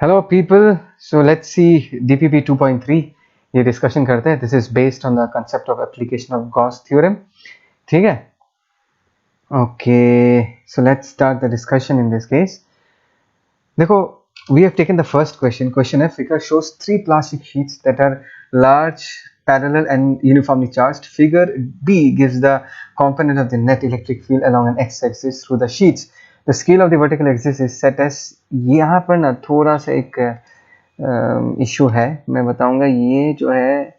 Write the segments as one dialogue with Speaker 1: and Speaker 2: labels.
Speaker 1: Hello people, so let's see DPP 2.3 ये discussion करते हैं. This is based on the concept of application of Gauss theorem. ठीक है? Okay, so let's start the discussion in this case. देखो, we have taken the first question. Question है, figure shows three plastic sheets that are large, parallel and uniformly charged. Figure B gives the component of the net electric field along an x-axis through the sheets. The scale of the vertical axis is set as. यहाँ पर ना थोड़ा सा एक issue है, मैं बताऊंगा. ये जो है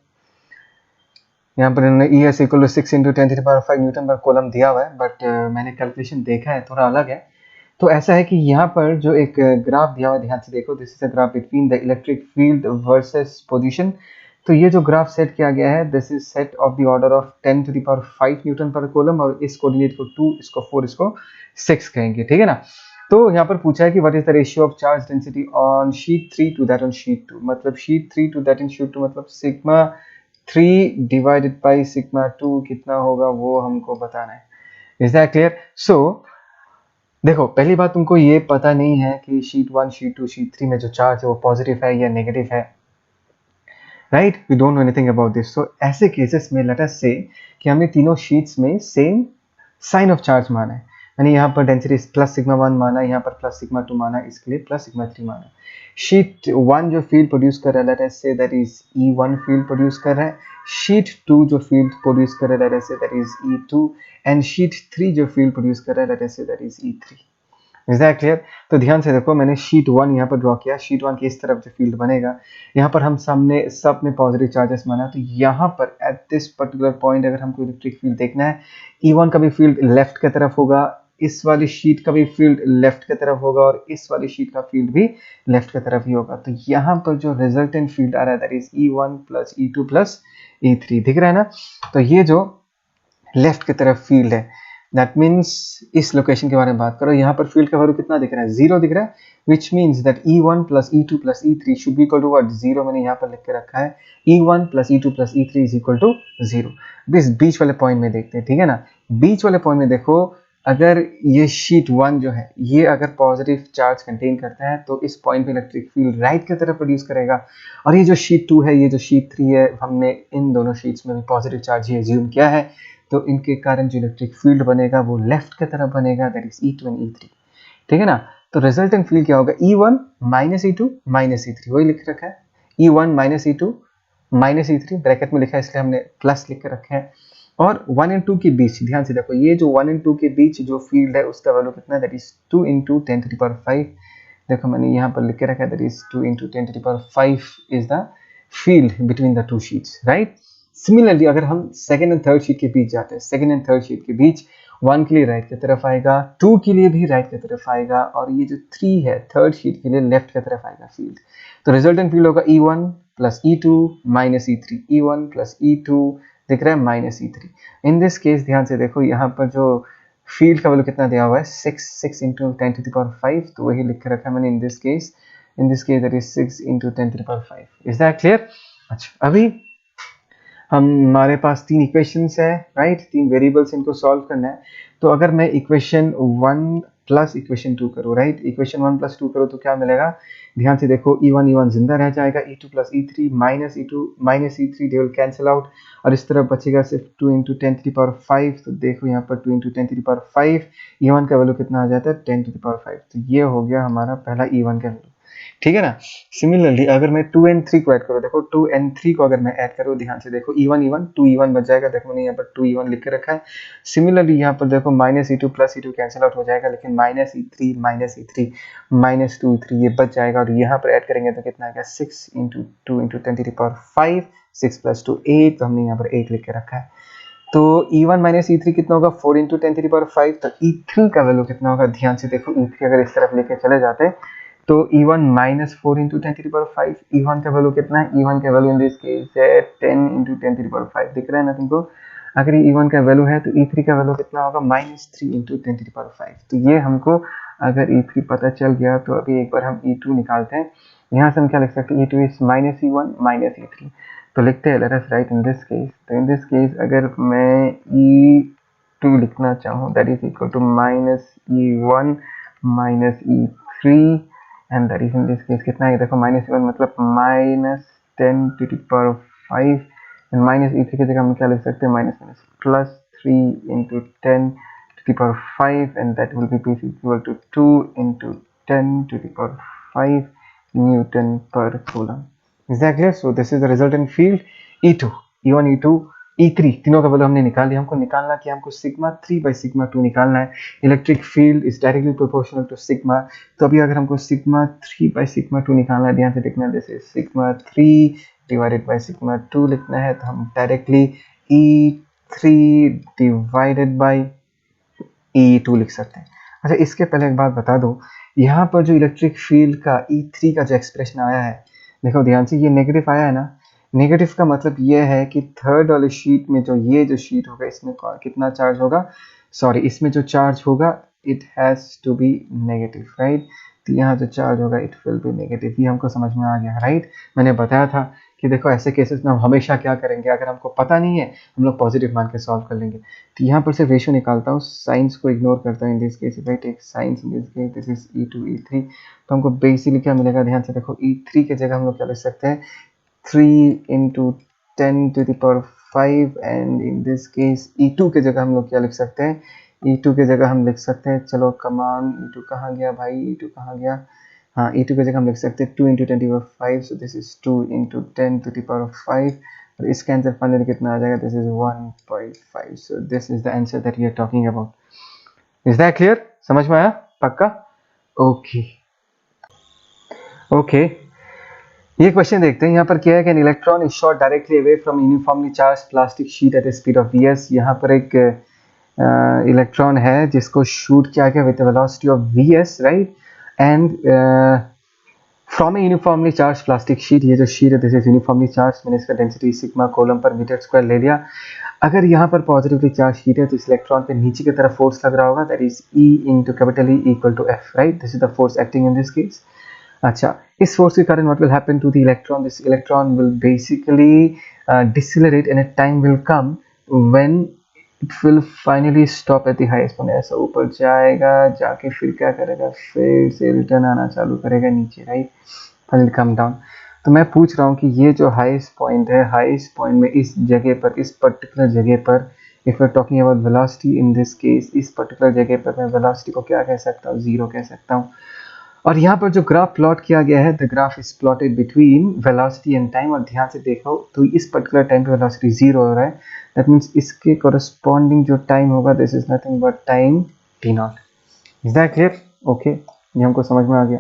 Speaker 1: यहाँ पर इन्होंने E is equal to 6 into 10⁵ newton per coulomb दिया हुआ है, बट मैंने कैलकुलेशन देखा है थोड़ा अलग है. तो ऐसा है कि यहाँ पर जो एक ग्राफ दिया हुआ है, ध्यान से देखो. This is a graph between the electric field versus position. तो ये जो ग्राफ सेट किया गया है, this is set of the order of 10⁵ newton per column, और इस कोऑर्डिनेट को 2, इसको 4, इसको 6 कहेंगे. ठीक है ना. तो यहाँ पर पूछा है कि what is the ratio of charge density on sheet 3 to that on sheet 2. मतलब sheet 3 to that in sheet 2 मतलब सिग्मा 3 डिवाइडेड बाई सिग्मा 2 कितना होगा वो हमको बताना है. Is that clear? सो देखो, पहली बात, तुमको ये पता नहीं है कि शीट 1, शीट 2, शीट 3 में जो चार्ज है वो पॉजिटिव है या नेगेटिव है. Right, we don't know anything about this. So ऐसे केसेस में लेट अस से कि हमने तीनों शीट्स में सेम साइन ऑफ चार्ज माना है. यानी यहाँ पर डेंसिटी प्लस सिग्मा 1 माना, यहाँ पर प्लस सिग्मा 2 माना, इसके लिए प्लस सिग्मा 3 माना. शीट 1 जो फील्ड प्रोड्यूस कर रहा है, late us say that is E1 field produce कर रहा है. शीट 2 जो फील्ड प्रोड्यूस कर रहा है, late us say that is E2. And sheet 3 जो फील्ड प्रोड्यूस कर रहा है, late us say that is E3. Is that clear? तो ध्यान से देखो, मैंने शीट 1 यहाँ पर ड्रॉ किया. शीट 1 की इस तरफ जो फील्ड बनेगा, यहाँ पर हम सामने सब में पॉजिटिव चार्जेस माना. तो यहाँ पर एट दिस पर्टिकुलर पॉइंट अगर हमको इलेक्ट्रिक फील्ड देखना है, E1 का भी फील्ड लेफ्ट की तरफ होगा, इस वाली शीट का भी फील्ड लेफ्ट की तरफ होगा, और इस वाली शीट का फील्ड भी लेफ्ट की तरफ ही होगा. तो यहाँ पर जो रिजल्टेंट फील्ड आ रहा है, that is E1 plus E2 plus E3. दिख रहा है ना. तो ये जो लेफ्ट की तरफ फील्ड है, दैट मीन्स इस लोकेशन के बारे में बात करो, यहाँ पर फील्ड का वैल्यू कितना दिख रहा है? 0 दिख रहा है. Which means that E1 plus E2 plus E3 should be equal to what? 0. मैंने यहाँ पर लिख के रखा है E1 plus E2 plus E3 is equal to 0. इस बीच वाले पॉइंट में देखते हैं. ठीक है ना. बीच वाले पॉइंट में देखो, अगर ये शीट 1 जो है ये अगर पॉजिटिव चार्ज कंटेन करता है, तो इस पॉइंट पे इलेक्ट्रिक फील्ड राइट की तरफ प्रोड्यूस करेगा. और ये जो शीट 2 है, ये जो शीट 3 है, हमने इन दोनों शीट्स में भी पॉजिटिव चार्ज ही एज्यूम किया है. तो इनके कारण जो इलेक्ट्रिक फील्ड बनेगा वो लेफ्ट की तरफ बनेगा, that is E2 and E3. ठीक है ना. तो रिजल्टेंट फील्ड क्या होगा? E1 minus E2 minus E3. वही लिख रखा है, E1 minus E2 minus E3, bracket में लिखा है इसलिए हमने प्लस लिख के रखे हैं. और 1 एंड 2 के बीच, ध्यान से देखो, ये जो 1 एंड 2 के बीच जो फील्ड है उसका वैल्यू कितना है? That is 2 into 10⁵. देखो मैंने यहाँ पर लिख के रखा है, that is 2 into 10⁵ is the field between the two sheets. Right. Similarly अगर हम सेकंड एंड थर्ड शीट के बीच जाते हैं, सेकंड एंड थर्ड शीट के बीच 1 के लिए राइट की तरफ आएगा, 2 के लिए भी राइट की तरफ आएगा, और ये जो 3 है थर्ड शीट के लिए लेफ्ट की तरफ आएगा फील्ड. तो रिजल्टेंट फील्ड होगा E1 plus E2 minus E3. E1 plus E2 दिख रहा है minus E3. In this case ध्यान से देखो, यहाँ पर जो फील्ड का वैल्यू कितना दिया हुआ है? 6 इंटू 10⁵. तो वही लिख के रखा है मैंने इन this case that is 6 into 10⁵. Is that clear? अच्छा, अभी हमारे पास 3 इक्वेशंस है. राइट, 3 वेरिएबल्स, इनको सॉल्व करना है. तो अगर मैं इक्वेशन 1 प्लस इक्वेशन 2 करूँ, राइट, इक्वेशन 1 प्लस 2 करूँ तो क्या मिलेगा? ध्यान से देखो, E1 जिंदा रह जाएगा, E2 plus E3 minus E2 minus E3 they will cancel out, और इस तरफ बचेगा सिर्फ 2 इंटू 10⁵. तो देखो यहाँ पर 2 इंटू 10⁵, E1 का वैल्यू कितना आ जाता है? 10⁵. तो ये हो गया हमारा पहला E1 का वैल्यू. ठीक है ना. सिमिलरली अगर मैं 2 एंड 3 को ऐड करूँ, देखो 2 एंड 3 को अगर मैं ऐड करूँ, ध्यान से देखो, E1 2 E1 बच जाएगा. देखो मैंने यहाँ पर 2 E1 लिख के रखा है. सिमिलरली यहाँ पर देखो minus E2 plus E2 cancel out हो जाएगा, लेकिन माइनस E3 माइनस 2 E3 ये बच जाएगा, और यहाँ पर ऐड करेंगे तो कितना आएगा? 6 इंटू 2 इंटू 10⁵, 6 प्लस 2 8. तो हमने यहाँ पर 8 लिख के रखा है. तो E1 माइनस E3 कितना होगा? 4 इंटू 10⁵. तो E3 का वैल्यू कितना होगा? ध्यान से देखो, E3 अगर इस तरफ लेके चले जाते तो E1 माइनस 4 इंटू 10⁵. E1 का वैल्यू कितना है? E1 का वैल्यू इन दिस केस है 10 इंटू 10⁵. दिख रहा है ना तुमको? अगर ये E1 का वैल्यू है तो E3 का वैल्यू कितना होगा? Minus 3 into 10⁵. तो ये हमको अगर E3 पता चल गया तो अभी एक बार हम E2 निकालते हैं. यहाँ से हम क्या लिख सकते हैं? E2 is minus E1 minus E3. तो लिखते हैं, let us write in this case. तो इन दिस केस अगर मैं E2 लिखना चाहूँ, that is equal to minus E1 minus E3 and that is in this case कितना है, देखो -7 मतलब -10 to the power 5 and -e3 की जगह हम क्या लिख सकते हैं, -3 into 10 to the power 5 and that will be basically equal to 2 into 10 to the power 5 Newton per coulomb. Is that clear? So this is the resultant field E2, E1, E2, E3 तीनों का value हमने निकाल लिया। हमको निकालना क्या, हमको sigma 3 by sigma 2 निकालना है। Electric field is directly proportional to sigma, तो अभी अगर हमको सिग्मा 3 by सिग्मा 2 निकालना है, ध्यान से देखना, जैसे सिग्मा 3 डिवाइडेड बाय सिग्मा 2 लिखना है, तो हम directly E3 divided by E2 लिख सकते हैं। अच्छा, इसके पहले एक बात बता दो, यहाँ पर जो इलेक्ट्रिक फील्ड का E3 का जो एक्सप्रेशन आया है, देखो ध्यान से, ये नेगेटिव आया है ना। नेगेटिव का मतलब ये है कि थर्ड वाली शीट में ये जो शीट होगा, इसमें कितना चार्ज होगा, सॉरी इसमें जो चार्ज होगा it has to be negative, right. तो यहाँ जो चार्ज होगा इट विल बी नेगेटिव, ये हमको समझ में आ गया, राइट। मैंने बताया था कि देखो ऐसे केसेस में हम हमेशा क्या करेंगे, अगर हमको पता नहीं है हम लोग पॉजिटिव मान के सॉल्व कर लेंगे। तो यहाँ पर से रेशियो निकालता हूँ, साइंस को इग्नोर करता हूँ in this case, if I take science in this case, this is E2 E3, तो हमको बेसिकली क्या मिलेगा, ध्यान से देखो, E3 की जगह हम लोग क्या लिख सकते हैं, 3 into 10 to the power 5 and in this case E2 की जगह हम लोग क्या लिख सकते हैं, E2 की जगह हम लिख सकते हैं, चलो कमान, E2 कहाँ गया भाई, E2 कहाँ गया, हाँ E2 की जगह हम लिख सकते हैं 2 into 10 to the power 5, so this is 2 into 10 to the power 5, और इसका आंसर फाइनली कितना आ जाएगा, this is 1.5, so this is the answer that we are talking about. Is that clear? समझ में आया पक्का? ओके ओके, ये क्वेश्चन देखते हैं। यहाँ पर क्या है कि an electron is shot directly away from uniformly charged plastic sheet at a speed of VS. यहाँ पर एक इलेक्ट्रॉन है जिसको शूट किया गया with velocity of VS, right, and from a uniformly charged plastic sheet, ये जो शीट है दिस इज यूनिफॉर्मली चार्ज, मैंने इसका डेंसिटी सिग्मा कोलम पर मीटर स्क्वायर ले लिया। अगर यहाँ पर पॉजिटिवली चार्ज शीट है तो इस इलेक्ट्रॉन पे नीचे की तरफ फोर्स लग रहा होगा, that is E into capital E equal to F, right, this is the force acting in this case. अच्छा, इस फोर्स के कारण what will happen to the electron, this electron will basically decelerate and a time will come when it will finally stop at the highest point, ऐसा ऊपर जाएगा, जाके फिर क्या करेगा, फिर से रिटर्न आना चालू करेगा नीचे, राइट, फाइनली कम डाउन। तो मैं पूछ रहा हूँ कि ये जो हाईएस्ट पॉइंट है, हाईएस्ट पॉइंट में इस जगह पर, इस पर्टिकुलर जगह पर, if you are talking about velocity in this case, इस पर्टिकुलर जगह पर मैं वेलोसिटी को क्या कह सकता हूँ, 0 कह सकता हूँ। और यहाँ पर जो ग्राफ प्लॉट किया गया है, the graph is plotted between velocity and time, और ध्यान से देखो तो इस पर्टिकुलर टाइम पे वेलोसिटी 0 हो रहा है, दैट मीन्स इसके कोरस्पॉन्डिंग जो टाइम होगा this is nothing but time t0। Is that clear? Okay, ये हमको समझ में आ गया।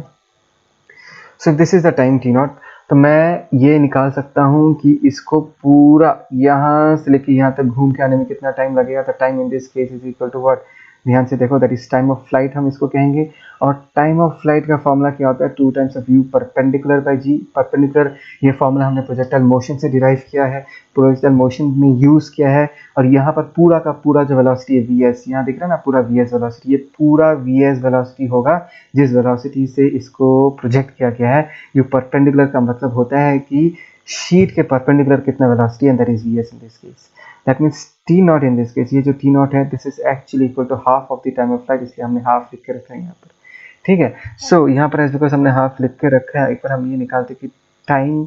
Speaker 1: सो this is the time t0, तो मैं ये निकाल सकता हूँ कि इसको पूरा यहाँ से लेके यहाँ तक घूम के आने में कितना टाइम लगेगा, तो time in this case is equal to what, ध्यान से देखो, that is time of flight हम इसको कहेंगे। और टाइम ऑफ फ्लाइट का फॉर्मूला क्या होता है, 2 times of u perpendicular by g। Perpendicular ये फॉर्मूला हमने प्रोजेक्टाइल मोशन से डिराइव किया है, प्रोजेक्टाइल मोशन में यूज किया है। और यहाँ पर पूरा का पूरा जो वेलोसिटी है vs, यहाँ दिख रहा है ना पूरा vs वेलोसिटी, ये पूरा vs वेलोसिटी होगा जिस वेलोसिटी से इसको प्रोजेक्ट किया गया है। यू परपेंडिकुलर का मतलब होता है कि शीट के परपेंडिकुलर कितना velocity, and that is vs in this case, that means t0 in this case, ये जो t0 है this is actually equal to half of the time of flight, इसलिए हमने हाफ लिख के रखा है यहाँ पर, ठीक है। सो यहाँ पर एज बिकॉज हमने हाफ लिख के रखा है, एक बार हम ये निकालते कि टाइम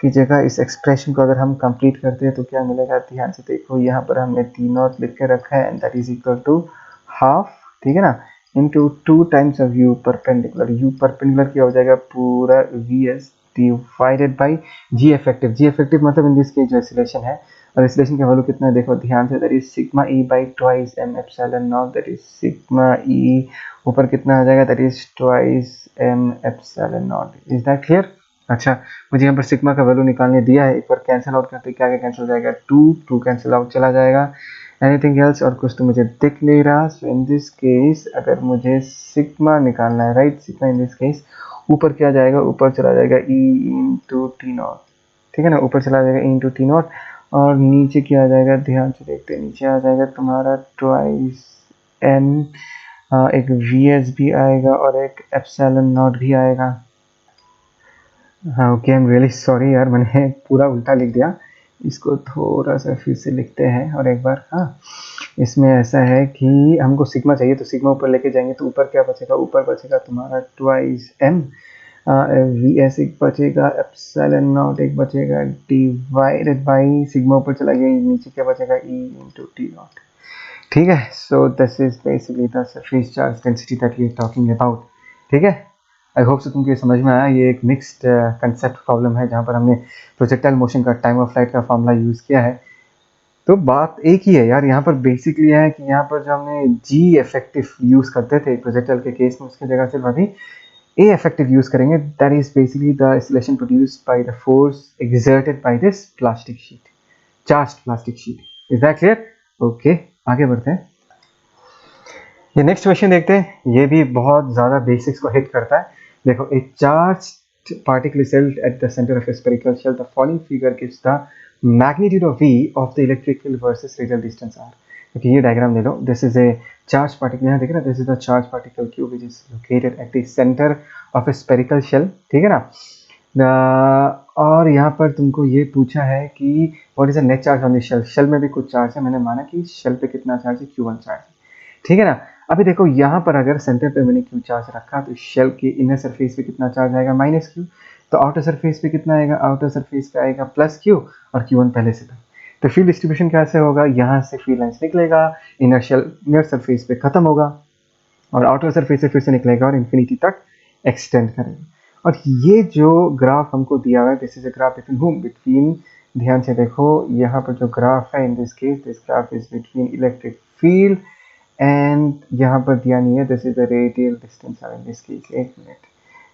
Speaker 1: की जगह इस एक्सप्रेशन को अगर हम कंप्लीट करते हैं तो क्या मिलेगा, ध्यान से देखो, यहाँ पर हमने t0 लिख के रखा है and that is equal to half, ठीक है ना, into 2 times of u perpendicular. u perpendicular क्या हो जाएगा, पूरा vs divided by g effective. g effective मतलब इन दिस केस जो एक्सीलरेशन है, और एक्सीलरेशन का वैल्यू कितना है देखो ध्यान से, that is sigma e by twice m epsilon not, that is sigma e ऊपर कितना आ जाएगा, that is twice m epsilon naught. Is that clear? अच्छा, मुझे यहाँ पर सिग्मा का वैल्यू निकालने दिया है, एक बार कैंसिल आउट करते क्या क्या कैंसिल हो जाएगा, 2 कैंसिल आउट चला जाएगा, एनीथिंग एल्स और कुछ तो मुझे दिख नहीं रहा। सो इन दिस केस अगर मुझे सिग्मा निकालना है, right, sigma in this case ऊपर क्या जाएगा, ऊपर चला जाएगा e इंटू t0, ठीक है ना, ऊपर चला जाएगा e इंटू t0, और नीचे क्या आ जाएगा, ध्यान से देखते हैं, नीचे आ जाएगा तुम्हारा ट्वाइस m, एक vs भी आएगा और एक एप्सिलॉन नॉट भी आएगा। हाँ okay, I am really sorry यार, मैंने पूरा उल्टा लिख दिया, इसको थोड़ा सा फिर से लिखते हैं और एक बार। हाँ, इसमें ऐसा है कि हमको सिग्मा चाहिए, तो सिग्मा ऊपर लेके जाएंगे तो ऊपर क्या बचेगा, ऊपर बचेगा तुम्हारा ट्वाइस m, वी एस एक बचेगा, एप्सिलॉन नॉट एक बचेगा, डिवाइडेड बाई सिग्मा ऊपर चला गया, नीचे क्या बचेगा, ई इंटू टी नॉट। ठीक है, so this is basically the surface charge density that we are talking about. ठीक है, आई होप सो तुमको ये समझ में आया। ये एक मिक्स्ड कंसेप्ट प्रॉब्लम है जहाँ पर हमने प्रोजेक्टाइल मोशन का टाइम ऑफ फ्लाइट का फॉर्मूला यूज़ किया है। तो बात एक ही है यार, यहाँ पर बेसिकली है कि यहाँ पर जो हमने जी इफेक्टिव यूज़ करते थे प्रोजेक्टाइल के केस में, उसकी जगह सिर्फ अभी ए इफेक्टिव यूज़ करेंगे। That is basically the acceleration produced by the force exerted by this plastic sheet, charged plastic sheet. Is that clear? Okay, आगे बढ़ते हैं। ये नेक्स्ट क्वेश्चन देखते हैं, ये भी बहुत ज़्यादा बेसिक्स को हिट करता है। देखो, ए charged particle is held at the center of a spherical shell. The following figure gives the magnitude of V of the electric field versus radial distance r. Okay, ये डायग्राम ले लो। This is a charge particle, यहाँ देख रहे, this is the charge particle Q which is located at the center of a spherical shell, ठीक है ना। और यहाँ पर तुमको ये पूछा है कि what is the net charge on the shell. Shell में भी कुछ चार्ज है, मैंने माना कि शेल पे कितना चार्ज है, Q1 चार्ज है, ठीक है ना। अभी देखो यहाँ पर अगर सेंटर पे मैंने Q चार्ज रखा तो शेल के इनर सरफेस पे कितना चार्ज आएगा, -Q। तो आउटर सरफेस पे कितना आएगा, आउटर सरफेस पे आएगा +Q, और Q1 पहले से था। तो फील्ड डिस्ट्रीब्यूशन कैसे होगा, यहाँ से फील्ड लाइंस निकलेगा, इनर सरफेस पे खत्म होगा और आउटर सरफेस से फिर से निकलेगा और इन्फिनिटी तक एक्सटेंड करेगा। और ये जो ग्राफ हमको दिया हुआ है, this is a graph between hmm, between, ध्यान से देखो यहाँ पर जो ग्राफ है, in this case this graph is between electric field and यहाँ पर दिया नहीं है, this is the radial distance R in this case, एक minute,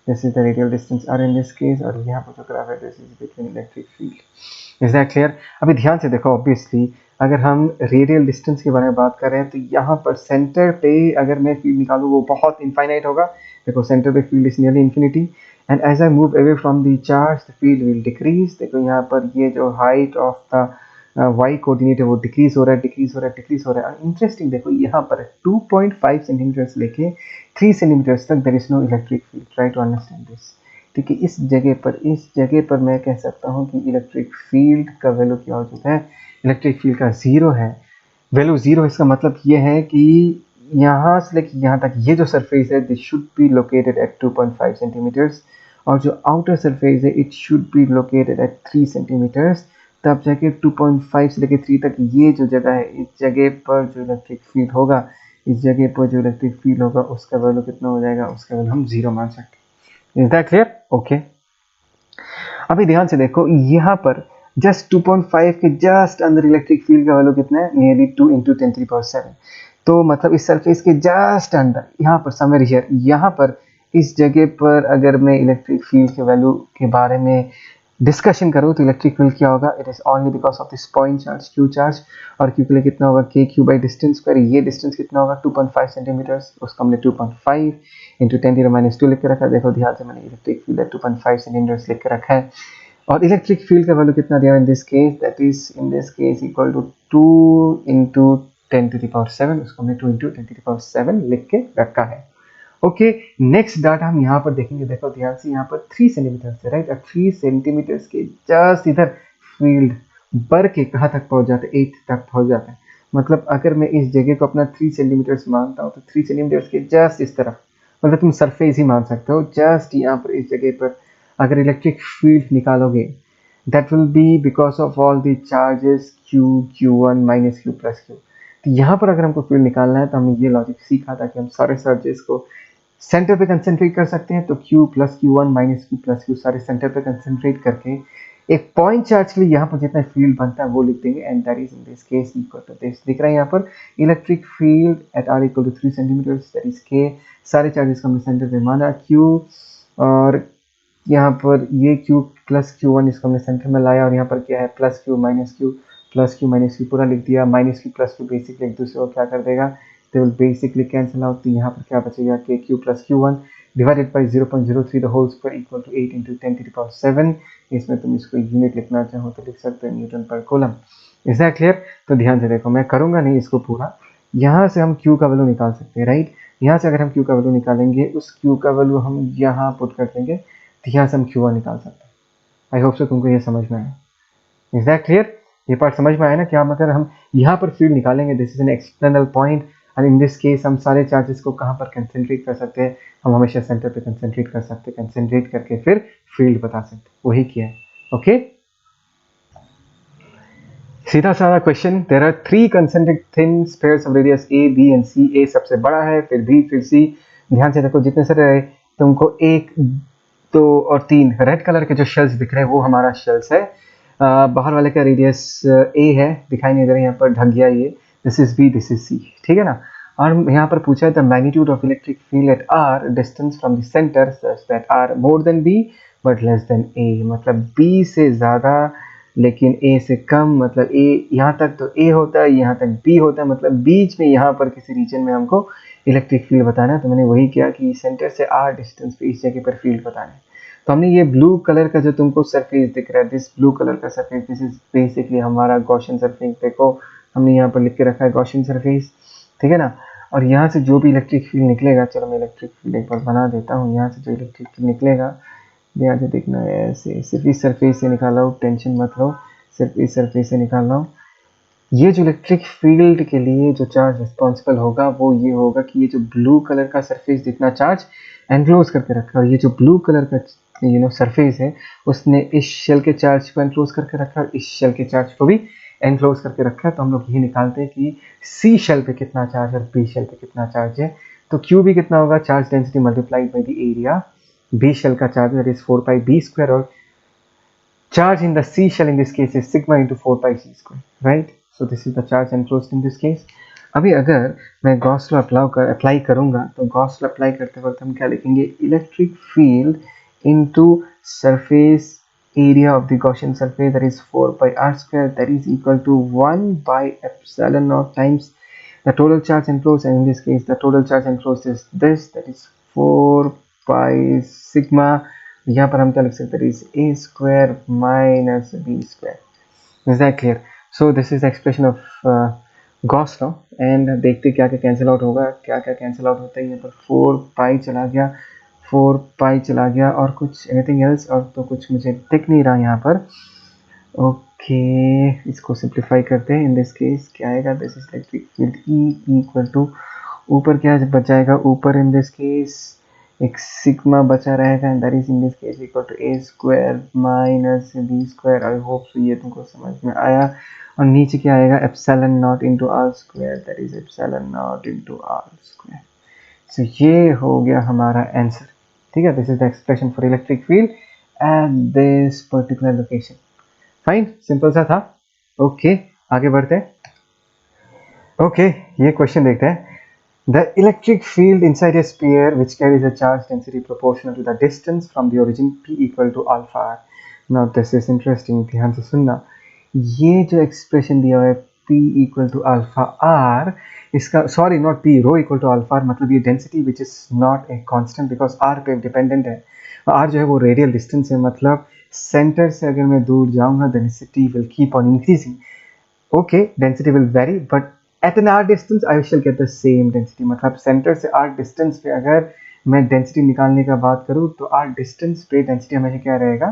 Speaker 1: this is the radial distance R in this case, और यहाँ पर जो ग्राफ है this is between electric field. Is that clear? अभी ध्यान से देखो, ऑब्वियसली अगर हम रेडियल डिस्टेंस के बारे में बात कर रहे हैं तो यहाँ पर सेंटर पे अगर मैं फील्ड निकालूँ वो बहुत इनफाइनाइट होगा। देखो सेंटर पे field is nearly infinity and as I move away from the charge the field will decrease. देखो यहाँ पर ये जो height of the Y coordinate है वो डिक्रीज हो रहा है, डिक्रीज हो रहा है, डिक्रीज हो रहा है। इंटरेस्टिंग, देखो यहाँ पर 2.5 सेंटीमीटर लेके 3 सेंटीमीटर तक there is no electric field. Try to understand this. ठीक है, इस जगह पर मैं कह सकता हूँ कि इलेक्ट्रिक फील्ड का वैल्यू क्या हो चुका है, इलेक्ट्रिक फील्ड का 0 है, वैल्यू 0। इसका मतलब ये है कि यहाँ से लेकर यहाँ तक ये जो सरफेस है this should be located at 2.5 centimetres, और जो आउटर सरफेस है it should be located at 3 centimetres. तब जाके 2.5 से लेकर 3 तक ये जो जगह है, इस जगह पर जो इलेक्ट्रिक फील्ड होगा, इस जगह पर जो इलेक्ट्रिक फील्ड होगा उसका वैल्यू कितना हो जाएगा, उसका वैल्यू हम 0 मान सकते हैं। Is that clear? ओके, अभी ध्यान से देखो, यहाँ पर जस्ट 2.5 के जस्ट अंदर इलेक्ट्रिक फील्ड का वैल्यू कितना है, नियरली 2 × 10⁻⁷। तो मतलब इस सरफेस के जस्ट अंदर, यहाँ पर समवेयर हियर, यहाँ पर इस जगह पर अगर मैं इलेक्ट्रिक फील्ड के वैल्यू के बारे में डिस्कशन करूँ तो इलेक्ट्रिक फील्ड क्या होगा, it is only because of this point charge Q charge, और Q के लिए कितना होगा, KQ बाई डिस्टेंस स्क्वायर। ये डिस्टेंस कितना होगा, 2.5 सेंटीमीटर, उसको हमने 2.5 × 10⁻² लिख के रखा है। देखो ध्यान से, मैंने इलेक्ट्रिक फील्ड 2.5 सेंटीमीटर लिख के रखा है, और इलेक्ट्रिक फील्ड का वैल्यू कितना दिया in this case, that is in this case equal to 2 × 10⁻⁷, उसको हमने 2 × 10⁻⁷ लिख के रखा है। ओके, नेक्स्ट डाटा हम यहाँ पर देखेंगे। देखो ध्यान से, यहाँ पर 3 सेंटीमीटर से, राइट, 3 सेंटीमीटर के जस्ट इधर फील्ड बढ़ के कहाँ तक पहुँच जाता है, 8 तक पहुँच जाता है। मतलब अगर मैं इस जगह को अपना 3 सेंटीमीटर मानता हूँ तो 3 सेंटीमीटर के जस्ट इस तरफ, मतलब तुम सरफेस ही मान सकते हो, जस्ट यहाँ पर इस जगह पर अगर इलेक्ट्रिक फील्ड निकालोगे that will be because of all the charges Q, Q1 - Q + Q। तो यहाँ पर अगर हमको फील्ड निकालना है तो हमने ये लॉजिक सीखा था कि हम सारे चार्जेस को सेंटर पे कंसंट्रेट कर सकते हैं। तो Q + Q1 - Q + Q सारे सेंटर पे कंसंट्रेट करके एक पॉइंट चार्ज के लिए यहाँ पर जितना फील्ड बनता है वो लिख देंगे, and that is in this case equal to this. दिख रहा है यहाँ पर electric field at r equal to 3 centimetre, that is K। सारे चार्जेस को हमने सेंटर पे माना Q, और यहाँ पर ये Q + Q1 इसको हमने सेंटर में लाया, और यहाँ पर क्या है +Q - Q पूरा लिख दिया। -Q + Q बेसिकली एक दूसरे को क्या कर देगा, they will basically cancel out. तो यहाँ पर क्या बचेगा, KQ + Q1 divided by 0.03 the whole square equal to 8 × 10⁻⁷। इसमें तुम इसको यूनिट लिखना चाहो तो लिख सकते हो, न्यूटन पर कूलम। Is that clear? तो ध्यान से देखो, मैं करूँगा नहीं इसको पूरा। यहाँ से हम Q का वैल्यू निकाल सकते हैं, राइट। यहाँ से अगर हम Q का वैल्यू निकालेंगे, उस Q का वैल्यू हम यहाँ पुट कर देंगे, तो यहाँ से हम Q1 निकाल सकते हैं। आई होप सो तुमको ये समझ में आया। Is that clear? ये पार्ट समझ में आया ना? क्या मतलब हम यहाँ पर फील्ड निकालेंगे, this is an external point, और इन दिस केस हम सारे चार्जेस को कहाँ पर कंसंट्रेट कर सकते हैं, हम हमेशा सेंटर पे कंसंट्रेट कर सकते हैं, कंसंट्रेट करके फिर फील्ड बता सकते हैं, वही किया है। ओके, सीधा साधा question. There are 3 concentric thin spheres of radius A B and C. A सबसे बड़ा है, फिर बी, फिर सी। ध्यान से देखो, जितने सारे तुमको 1 2 और 3 रेड कलर के जो शेल्स दिख रहे हैं वो हमारा शेल्स है। बाहर वाले का रेडियस ए है, दिखाई नहीं दे रहा यहाँ पर, ढक गया ये। This is B, this is C, ठीक है ना। और यहाँ पर पूछा है the magnitude of electric field at R distance from the centre such that R more than B but less than A. मतलब बी से ज़्यादा लेकिन ए से कम, मतलब ए यहाँ तक तो ए होता है, यहाँ तक बी होता है, मतलब बीच में यहाँ पर किसी रीजन में हमको इलेक्ट्रिक फील्ड बताना है। तो मैंने वही किया कि सेंटर से आर डिस्टेंस पे इस जगह पर फील्ड बताना है। तो हमने ये ब्लू कलर का जो तुमको सरफेस दिख रहा है, दिस ब्लू कलर का सरफेस, दिस इज बेसिकली हमारा गॉसियन सरफेस। देखो हमने यहाँ पर लिख के रखा है गॉसियन सरफेस, ठीक है ना। और यहाँ से जो भी इलेक्ट्रिक फील्ड निकलेगा, चलो मैं इलेक्ट्रिक फील्ड एक बार बना देता हूँ। यहाँ से जो इलेक्ट्रिक फील्ड निकलेगा, ध्यान से देखना है, ऐसे सिर्फ इस सरफेस से निकाला हूँ, टेंशन मत लो, सिर्फ इस सरफेस से निकाल रहा हूँ। ये जो इलेक्ट्रिक फील्ड के लिए जो चार्ज रिस्पॉन्सिबल होगा वो ये होगा कि ये जो ब्लू कलर का सरफेस जितना चार्ज एनक्लोज करके रखा है, और ये जो ब्लू कलर का सरफेस है उसने इस शेल के चार्ज को एनक्लोज करके रखा है, इस शेल के चार्ज को भी एनक्लोज करके रखा है। तो हम लोग ये निकालते हैं कि सी शेल पे कितना चार्ज और बी शेल पे कितना चार्ज है। तो क्यू भी कितना होगा, charge density multiplied by the area. B shell का charge that is 4 pi B square, और charge in the C shell in this case is sigma into 4 pi c square, right? So this is the charge enclosed in this case. अभी अगर मैं Gauss law apply करूंगा तो Gauss law apply करते वक्त हम क्या लिखेंगे, electric field into surface area of the Gaussian surface, that is 4 pi r square, that is equal to 1 by epsilon naught times the total charge enclosed, and in this case the total charge enclosed is this, that is 4 pi sigma, यहाँ पर हम क्या लिख सकते हैं, is A square minus B square. Is that clear? So this is the expression of Gauss law. And देखते क्या क्या कैंसिल आउट होगा, क्या क्या कैंसिल आउट होता है। यहाँ पर 4 पाई चला गया, 4 पाई चला गया, और कुछ एनीथिंग एल्स, और तो कुछ मुझे दिख नहीं रहा यहाँ पर। ओके, इसको सिंप्लीफाई करते हैं। इन दिस केस क्या आएगा, this is electric field E equal to, ऊपर क्या बचाएगा, ऊपर इन दिस केस एक सिग्मा बचा रहेगा, and that is in this case equal to A square minus B square. I hope so ये तुमको समझ में आया। और नीचे क्या आएगा, epsilon naught into R square, that is epsilon naught into R square. So ये हो गया हमारा आंसर, ठीक है। This is the expression for electric field at this particular location. Fine, simple सा था। ओके, आगे बढ़ते हैं। ओके, ये क्वेश्चन देखते हैं। The electric field inside a sphere which carries a charge density proportional to the distance from the origin P equal to alpha r. Now this is interesting, ध्यान से सुनना। ये जो एक्सप्रेशन दिया हुआ है P equal to alpha r, इसका sorry not P, rho equal to alpha r, मतलब ये density which is not a constant because r पे डिपेंडेंट है। r जो है वो रेडियल डिस्टेंस है, मतलब सेंटर से अगर मैं दूर जाऊंगा density will keep on increasing. Okay, density will very but at an r distance I shall get the same density। मतलब सेंटर से r डिस्टेंस पे अगर मैं डेंसिटी निकालने का बात करूँ तो r डिस्टेंस पे डेंसिटी हमेशा क्या रहेगा,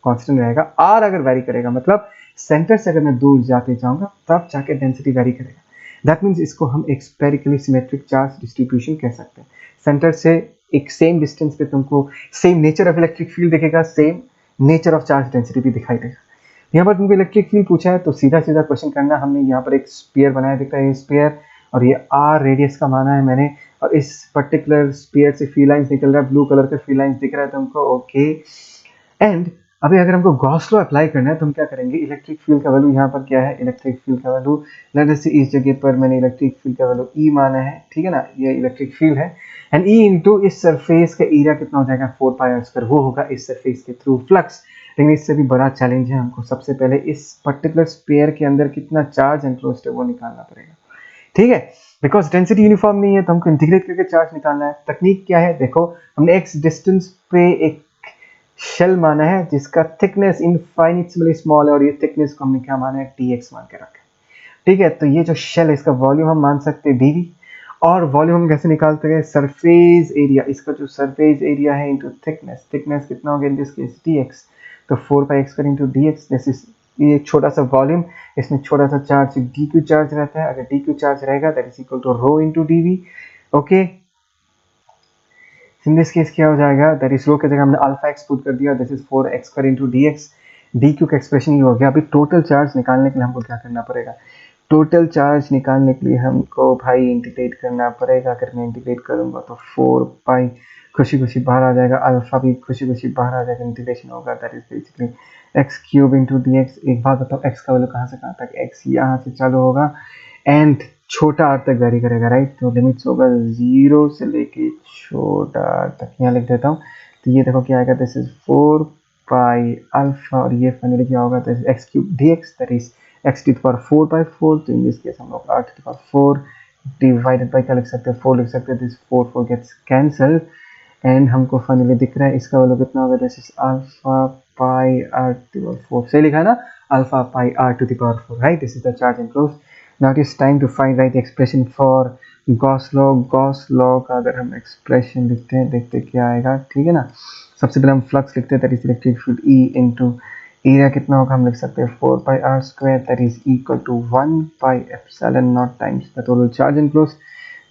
Speaker 1: कांस्टेंट रहेगा। r अगर वेरी करेगा, मतलब सेंटर से अगर मैं दूर जाते जाऊंगा तब जाके डेंसिटी वेरी करेगा। दैट मीन्स इसको हम एक स्पेरिकली सिमेट्रिक चार्ज डिस्ट्रीब्यूशन कह सकते हैं। सेंटर से एक सेम डिस्टेंस पे तुमको same nature of electric field दिखेगा, same nature of charge density भी दिखाई देगा। यहाँ पर तुमको इलेक्ट्रिक फील्ड पूछा है तो सीधा सीधा क्वेश्चन करना। हमने यहाँ पर एक स्पीयर बनाया, दिख रहा है ये स्पीयर, और ये आर रेडियस का माना है मैंने, और इस पर्टिकुलर स्पीयर से फील्ड लाइंस निकल रहा है, ब्लू कलर का फील्ड लाइंस दिख रहा है तुमको। ओके, एंड अभी अगर हमको गॉस लॉ अप्लाई करना है तो हम क्या करेंगे, इलेक्ट्रिक फील्ड का वैल्यू यहाँ पर क्या है, इलेक्ट्रिक फील्ड का वैल्यू लेट अस सी, इस जगह पर मैंने इलेक्ट्रिक फील्ड का वैल्यू ई माना है, ठीक है ना, ये इलेक्ट्रिक फील्ड है। एंड ई इंटू इस सरफेस का एरिया कितना हो जाएगा, 4 पाई आर स्क्वायर, वो होगा इस सरफेस के थ्रू फ्लक्स। लेकिन इससे भी बड़ा चैलेंज है, हमको सबसे पहले इस पर्टिकुलर स्पेयर के अंदर कितना चार्ज एनक्लोज्ड है वो निकालना पड़ेगा, ठीक है। बिकॉज डेंसिटी यूनिफॉर्म नहीं है तो हमको इंटीग्रेट करके चार्ज निकालना है। तकनीक क्या है, देखो हमने एक्स डिस्टेंस पे एक शेल माना है जिसका थिकनेस इनफाइनिटली स्मॉल है, और ये थिकनेस को हमने क्या माना है, टीएक्स मान के रखा है, ठीक है। तो ये जो शेल है इसका वॉल्यूम हम मान सकते हैं dv, और वॉल्यूम हम कैसे निकालते हैं, सरफेस एरिया, इसका जो सरफेस एरिया है इनटू थिकनेस, थिकनेस कितना हो गया इन दिस केस dx, तो 4 पाई x square into D x, this is ये छोटा सा वॉल्यूम, इसमें छोटा सा चार्ज dq चार्ज रहता है. अगर dq चार्ज रहेगा that is equal to rho into dv. Okay, in this case क्या हो जाएगा, दैट इज रो की जगह हमने अल्फा एक्स पुट कर दिया, this is 4x square into dx. dq का एक्सप्रेशन ये हो गया. अभी टोटल चार्ज निकालने के लिए हमको क्या करना पड़ेगा, टोटल चार्ज निकालने के लिए हमको भाई इंटीग्रेट करना पड़ेगा. अगर मैं इंटीग्रेट करूंगा तो 4 पाई खुशी खुशी बाहर आ जाएगा, अल्फा भी खुशी खुशी बाहर आ जाएगा, इंटीग्रेशन होगा that is basically x cube into D x. एक बात बताओ, एक्स का वैल्यू कहाँ से कहाँ तक, एक्स यहाँ से चालू होगा एंड छोटा आर तक वेरी करेगा, राइट. तो लिमिट्स होगा 0 से लेके छोटा आर तक. यहाँ लिख देता हूँ. तो ये देखो क्या आएगा, दिस इज 4 पाई अल्फा और ये फाइनली क्या होगा, this x cube D x that is x to the power 4 by 4. तो इन दिस केस हम लोग r to the power 4 divided by क्या लिख सकते हैं, 4 लिख सकते हैं. दिस 4 गेट्स कैंसल्ड एंड हमको फाइनली दिख रहा है इसका वैल्यू कितना होगा, this is alpha pi r to the power 4. सही लिखा है ना, alpha pi r to the power 4, right. This is the charge enclosed. Now it is time to find right expression for Gauss law. Gauss law का अगर हम expression लिखते हैं, देखते क्या आएगा, ठीक है ना. सबसे पहले हम फ्लक्स लिखते हैं, that is electric field E into area कितना होगा, हम लिख सकते हैं 4 pi are square that is equal to 1 pi epsilon naught times the total charge enclosed.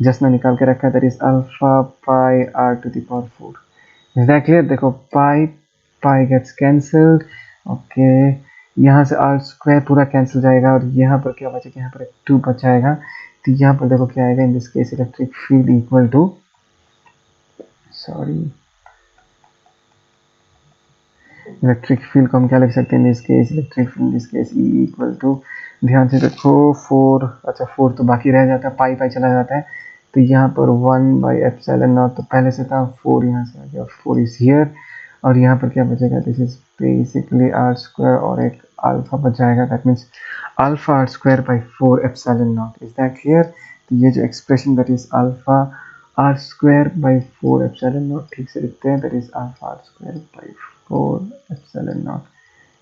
Speaker 1: Just मैं निकाल के रखा है, that is alpha pi R to the power 4. Is that clear. देखो pi pi gets cancelled. Okay, यहाँ से are square पूरा cancel जाएगा और यहाँ पर क्या बचेगा, यहाँ पर 2 बच जाएगा. तो यहाँ पर देखो क्या आएगा, in this case electric field equal to, sorry, electric field को हम क्या लिख सकते हैं, in this case electric field this case E equal to, ध्यान से देखो 4, अच्छा 4 तो बाकी रह जाता है, पाई पाई चला जाता है. तो यहाँ पर 1 बाई एप्सिलॉन नॉट तो पहले से था, 4 यहाँ से आ गया, 4 इज हियर और यहाँ पर क्या बचेगा, this is basically r square और एक अल्फा बच जाएगा, that means alpha r square by 4 epsilon naught. Is that clear. तो ये जो expression that is alpha r square by 4 epsilon naught, ठीक से लिखते हैं, that is alpha r square by 4 epsilon naught.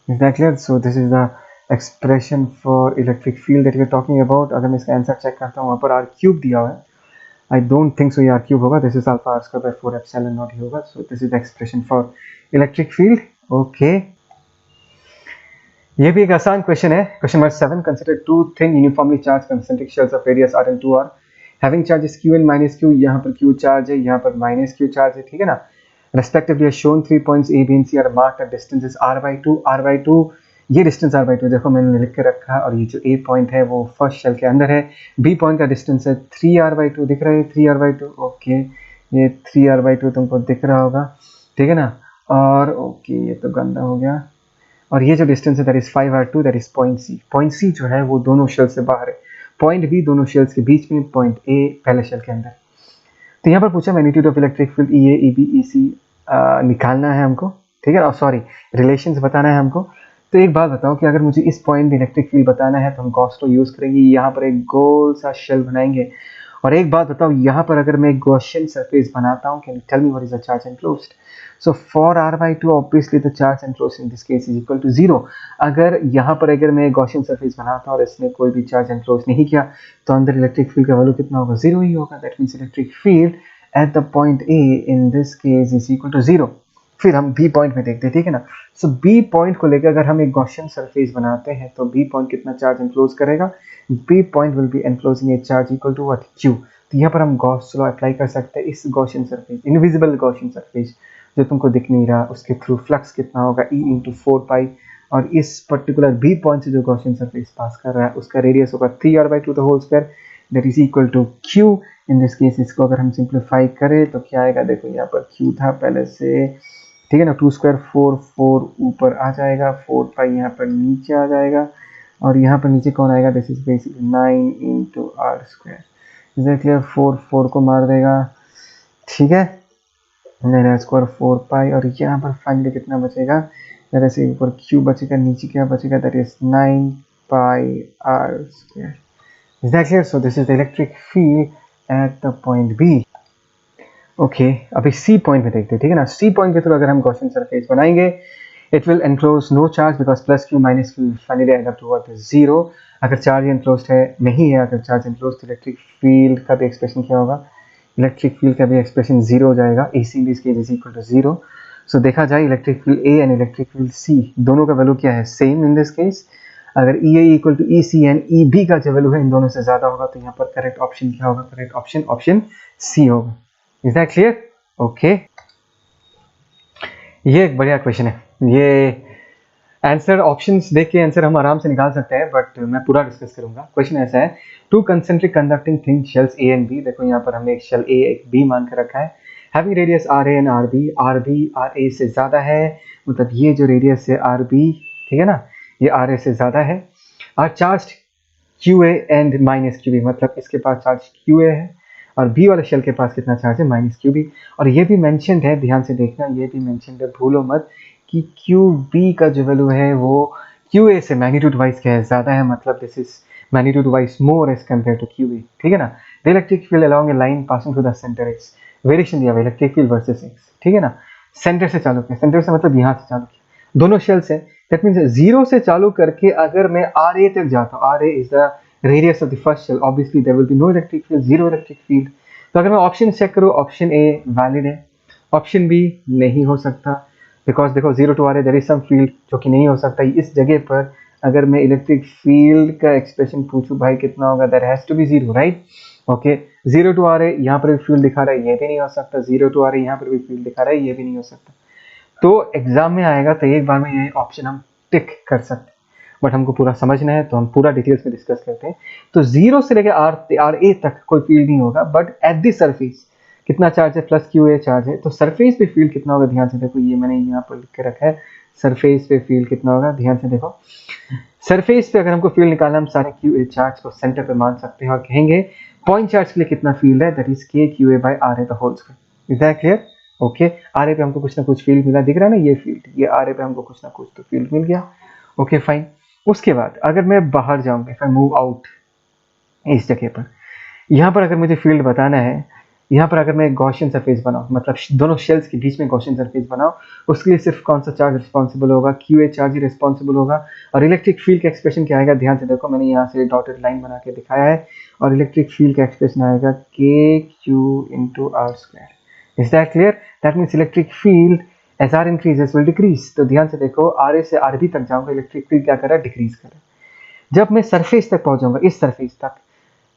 Speaker 1: Is that clear? So this is the expression for electric field that we are talking about. अगर मैं इसका answer check करता हूँ, वहाँ पर r क्यूब दिया हुआ है, I don't think so ये r क्यूब होगा, this is alpha r square by 4 epsilon naught ही होगा. So this is the expression for electric field. Okay. ये भी एक आसान क्वेश्चन है. Question number 7, consider two thin uniformly charged concentric shells of radius r and 2r having charges q and minus q. यहाँ पर q charge है, यहाँ पर minus q चार्ज है, ठीक है ना. Respectively are shown 3 points A, B and C are marked at distances r by 2. r by 2 ये डिस्टेंस r by 2 देखो मैंने लिख के रखा है और ये जो A पॉइंट है वो फर्स्ट शेल के अंदर है. B पॉइंट का डिस्टेंस है 3r by 2, दिख रहा है 3r by 2. ओके, ये 3r by 2 तुमको दिख रहा होगा, ठीक है ना. और ओके, ये तो गंदा हो गया. और ये जो डिस्टेंस है that is 5r2, that is point C. Point C जो है वो दोनों शेल से बाहर है, पॉइंट B दोनों शेल्स के बीच में, पॉइंट A पहले शेल के अंदर. तो यहाँ पर पूछा magnitude of electric field EA, EB, EC निकालना है हमको, ठीक है ना, सॉरी रिलेशंस बताना है हमको. तो एक बात बताओ कि अगर मुझे इस पॉइंट इलेक्ट्रिक फील्ड बताना है तो हम गॉस लॉ यूज करेंगे, यहाँ पर एक गोल सा शेल बनाएंगे. और एक बात बताओ, यहाँ पर अगर मैं एक गॉसियन सरफेस बनाता हूँ, can you tell me what is the charge enclosed. So for r by 2 obviously the charge enclosed in this case is equal to 0. अगर यहाँ पर अगर मैं गॉसियन सरफेस बनाता हूँ और इसमें कोई भी चार्ज एनक्लोज नहीं किया तो अंदर इलेक्ट्रिक फील्ड का वैल्यू कितना होगा, 0 ही होगा. That means electric field at the point A in this case is equal to 0. फिर हम B पॉइंट में देखते हैं, ठीक है ना. सो B पॉइंट को लेकर अगर हम एक गॉसियन सरफेस बनाते हैं तो B पॉइंट कितना चार्ज एनक्लोज करेगा, B point will be enclosing a charge equal to what, Q. तो यहाँ पर हम गॉस लॉ अप्लाई कर सकते हैं. इस Gaussian surface, invisible Gaussian surface जो तुमको दिख नहीं रहा, उसके थ्रू फ्लक्स कितना होगा, E इंटू 4 पाई. और इस पर्टिकुलर B पॉइंट से जो गॉसियन सरफेस पास कर रहा है उसका रेडियस होगा 3r by 2 the whole square that is equal to Q. In this case इसको अगर हम सिंप्लीफाई करें तो क्या आएगा, देखो यहाँ पर Q था पहले से, ठीक है ना. 2 स्क्वायर 4, 4 ऊपर आ जाएगा, 4 पाई यहाँ पर नीचे आ जाएगा और यहाँ पर नीचे कौन आएगा, this is basically 9 into r square. Is that clear. 4 को मार देगा, ठीक है, मेरा स्क्वायर 4 पाई और यहाँ पर फाइनली कितना बचेगा, जरा से ऊपर Q बचेगा, नीचे क्या बचेगा, that is 9 pi are square. Is that clear. So this is the electric field at the point B. Okay, अभी C पॉइंट में देखते हैं, ठीक है ना. C पॉइंट के थ्रू अगर हम गॉसियन सरफेस बनाएंगे, it will enclose no charge because plus Q minus Q finally end up to what is 0. अगर चार्ज एनक्लोज्ड है नहीं है, अगर चार्ज एनक्लोज्ड, इलेक्ट्रिक फील्ड का भी एक्सप्रेशन क्या होगा, इलेक्ट्रिक फील्ड का भी एक्सप्रेशन 0 हो जाएगा. AC in this case is equal to 0. So देखा जाए electric field A and electric field C दोनों का वैल्यू क्या है, सेम इन दिस केस। अगर E A equal to E C and E B का जो वैल्यू है इन दोनों से ज़्यादा होगा तो यहाँ पर करेक्ट ऑप्शन क्या होगा, करेक्ट ऑप्शन ऑप्शन सी होगा। Is that clear? ओके, ये एक बढ़िया क्वेश्चन है। ये आंसर ऑप्शंस देख के आंसर हम आराम से निकाल सकते हैं, बट मैं पूरा डिस्कस करूंगा। क्वेश्चन ऐसा है, two concentric conducting thin shells A and B, देखो यहाँ पर हमने एक शेल ए एक बी मान कर रखा है, having radius R A and R B R A से ज़्यादा है, मतलब ये जो रेडियस है आर बी, ठीक है ना, ये आर ए से ज़्यादा है। Are charge Q A and minus Q B, मतलब इसके पास चार्ज क्यू ए है और बी वाले शेल के पास कितना चार्ज है, माइनस क्यू बी। और ये भी मेंशन्ड है, ध्यान से देखना, ये भी मेंशन्ड है, भूलो मत कि क्यू बी का जो वैल्यू है वो क्यू ए से मैग्नीट्यूड वाइज क्या है, ज़्यादा है, मतलब this is magnitude wise more as compare to Q B, ठीक है ना। The electric field along a line passing through the centre is, variation दिया हुआ इलेक्ट्रिक फील्ड वर्सेस एक्स, ठीक है ना। सेंटर से चालू किया, सेंटर से मतलब यहाँ से चालू किया, दोनों शेल्स है, दैट मीन्स जीरो से चालू करके अगर मैं आर ए तक जाता हूँ, r A is the radius of the first shell, obviously there will be no electric field, zero electric field. तो अगर मैं ऑप्शन चेक करूँ, ऑप्शन ए वैलिड है, ऑप्शन बी नहीं हो सकता, बिकॉज देखो zero to are A there is some field जो कि नहीं हो सकता। इस जगह पर अगर मैं इलेक्ट्रिक फील्ड का एक्सप्रेशन पूछूं भाई कितना होगा, there has to be zero, right. Okay, zero to are A यहाँ पर भी फील्ड दिखा रहा है, ये भी नहीं हो सकता, जीरो टू आर ए यहाँ पर भी फील्ड दिखा रहा है, ये भी नहीं हो सकता। तो एग्जाम में आएगा तो एक बार में ये ऑप्शन हम टिक कर सकते हैं, बट हमको पूरा समझना है तो हम पूरा डिटेल्स में डिस्कस करते हैं। तो जीरो से लेकर आर ए तक कोई फील्ड नहीं होगा, बट एट द सरफेस कितना चार्ज है, प्लस क्यू ए चार्ज है, तो सरफेस पे फील्ड कितना होगा, ध्यान से देखो, ये मैंने यहाँ पर लिख के रखा है, सरफेस पे फील्ड कितना होगा, ध्यान से देखो। सरफेस पे अगर हमको फील्ड निकालना, हम सारे क्यू ए चार्ज को सेंटर पे मान सकते हैं और कहेंगे पॉइंट चार्ज के लिए कितना फील्ड है, that is K Q A by R A the whole square. Is that clear? Okay, R A पे हमको कुछ ना कुछ फील्ड मिला, दिख रहा है ना ये फील्ड, ये आर ए पे हमको कुछ ना कुछ तो फील्ड मिल गया। Okay fine. उसके बाद अगर मैं बाहर जाऊंगा, इफ आई मूव आउट इस जगह पर, यहाँ पर अगर मुझे फील्ड बताना है, यहाँ पर अगर मैं गॉसियन सरफेस बनाऊँ, मतलब दोनों शेल्स के बीच में गॉसियन सरफेस बनाऊँ, उसके लिए सिर्फ कौन सा चार्ज रिस्पॉन्सिबल होगा, Q A charge he responsible होगा। और इलेक्ट्रिक फील्ड का एक्सप्रेशन क्या आएगा, ध्यान से देखो, मैंने यहाँ से डॉटेड लाइन बना के दिखाया है, और इलेक्ट्रिक फील्ड का एक्सप्रेशन आएगा K Q into r square. Is that clear? That means electric field as r increases will decrease. तो ध्यान से देखो, आर ए से आर बी तक जाऊंगा, इलेक्ट्रिक फील्ड क्या कर रहा है, डिक्रीज कर रहा है। जब मैं सरफेस तक पहुंचाऊंगा, इस सरफेस तक,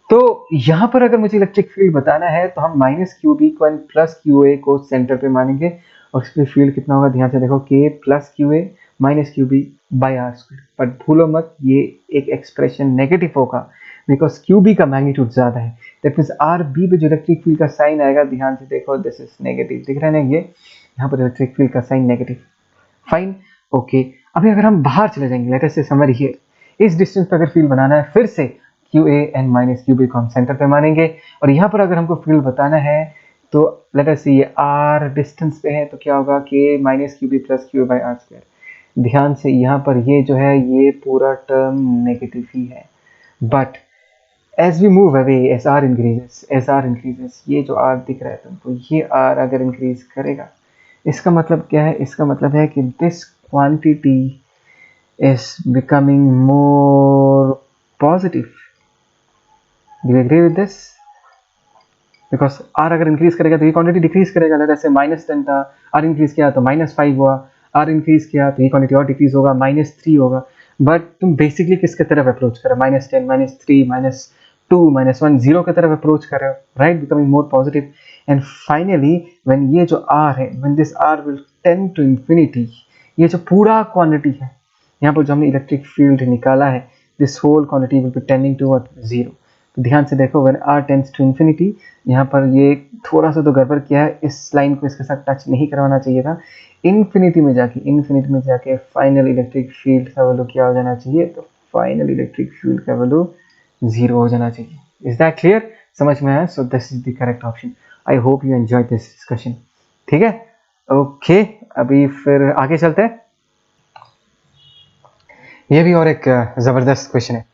Speaker 1: तो यहाँ पर अगर मुझे इलेक्ट्रिक फील्ड बताना है तो हम माइनस क्यू बी को एंड प्लस क्यू ए को सेंटर पे मानेंगे, और उसके फील्ड कितना होगा, ध्यान से देखो, K plus Q A minus Q B by r square. But भूलो मत, ये एक एक्सप्रेशन नेगेटिव होगा, बिकॉज क्यू बी का मैग्नीट्यूड ज्यादा है, दैट मीन्स आर बी पे जो इलेक्ट्रिक फील्ड का साइन आएगा, ध्यान से देखो, दिस इज नेगेटिव, दिख रहा है ना, ये यहाँ पर इलेक्ट्रिक फील्ड का साइन नेगेटिव। Fine, okay. अभी अगर हम बाहर चले जाएंगे, लेट अस से समवेयर हियर, इस डिस्टेंस पर अगर फील्ड बनाना है, फिर से Q A and minus Q B को हम सेंटर पे मानेंगे, और यहाँ पर अगर हमको फील्ड बताना है तो लेट अस सी, ये आर डिस्टेंस पे है, तो क्या होगा, K minus Q B plus Q by r square. ध्यान से यहाँ पर ये जो है, ये पूरा टर्म नेगेटिव ही है, but as we move away, as r increases, ये जो आर दिख रहा है तुमको, ये आर अगर इंक्रीज करेगा, इसका मतलब क्या है, इसका मतलब है कि this quantity is becoming more positive. Do you agree with this? Because R अगर इंक्रीज करेगा तो ये क्वांटिटी डिक्रीज करेगा, जैसे -10 था, R इंक्रीज किया तो -5 हुआ, R इंक्रीज किया तो ये क्वांटिटी और डिक्रीज होगा, -3 होगा। बट तुम बेसिकली किसके तरफ अप्रोच कर रहे हो, -10, -3, -2, -1, 0 की तरफ अप्रोच कर रहे हो, right, becoming more positive. And finally when ये जो R है, when this R will tend to infinity, ये जो पूरा क्वांटिटी है, यहाँ पर जो हमने इलेक्ट्रिक फील्ड निकाला है, this whole quantity will be tending to what, 0। तो ध्यान से देखो, when r tends to infinity, यहाँ पर ये थोड़ा सा तो गड़बड़ किया है, इस लाइन को इसके साथ टच नहीं करवाना चाहिए था। इन्फिनिटी में जाके फाइनल इलेक्ट्रिक फील्ड का वैल्यू क्या हो जाना चाहिए, तो फाइनल इलेक्ट्रिक फील्ड का वैल्यू 0 हो जाना चाहिए। Is that clear? समझ में आया? सो this is the correct option. I hope you enjoy this discussion. ठीक है, ओके, अभी फिर आगे चलते हैं। ये भी और एक जबरदस्त क्वेश्चन है।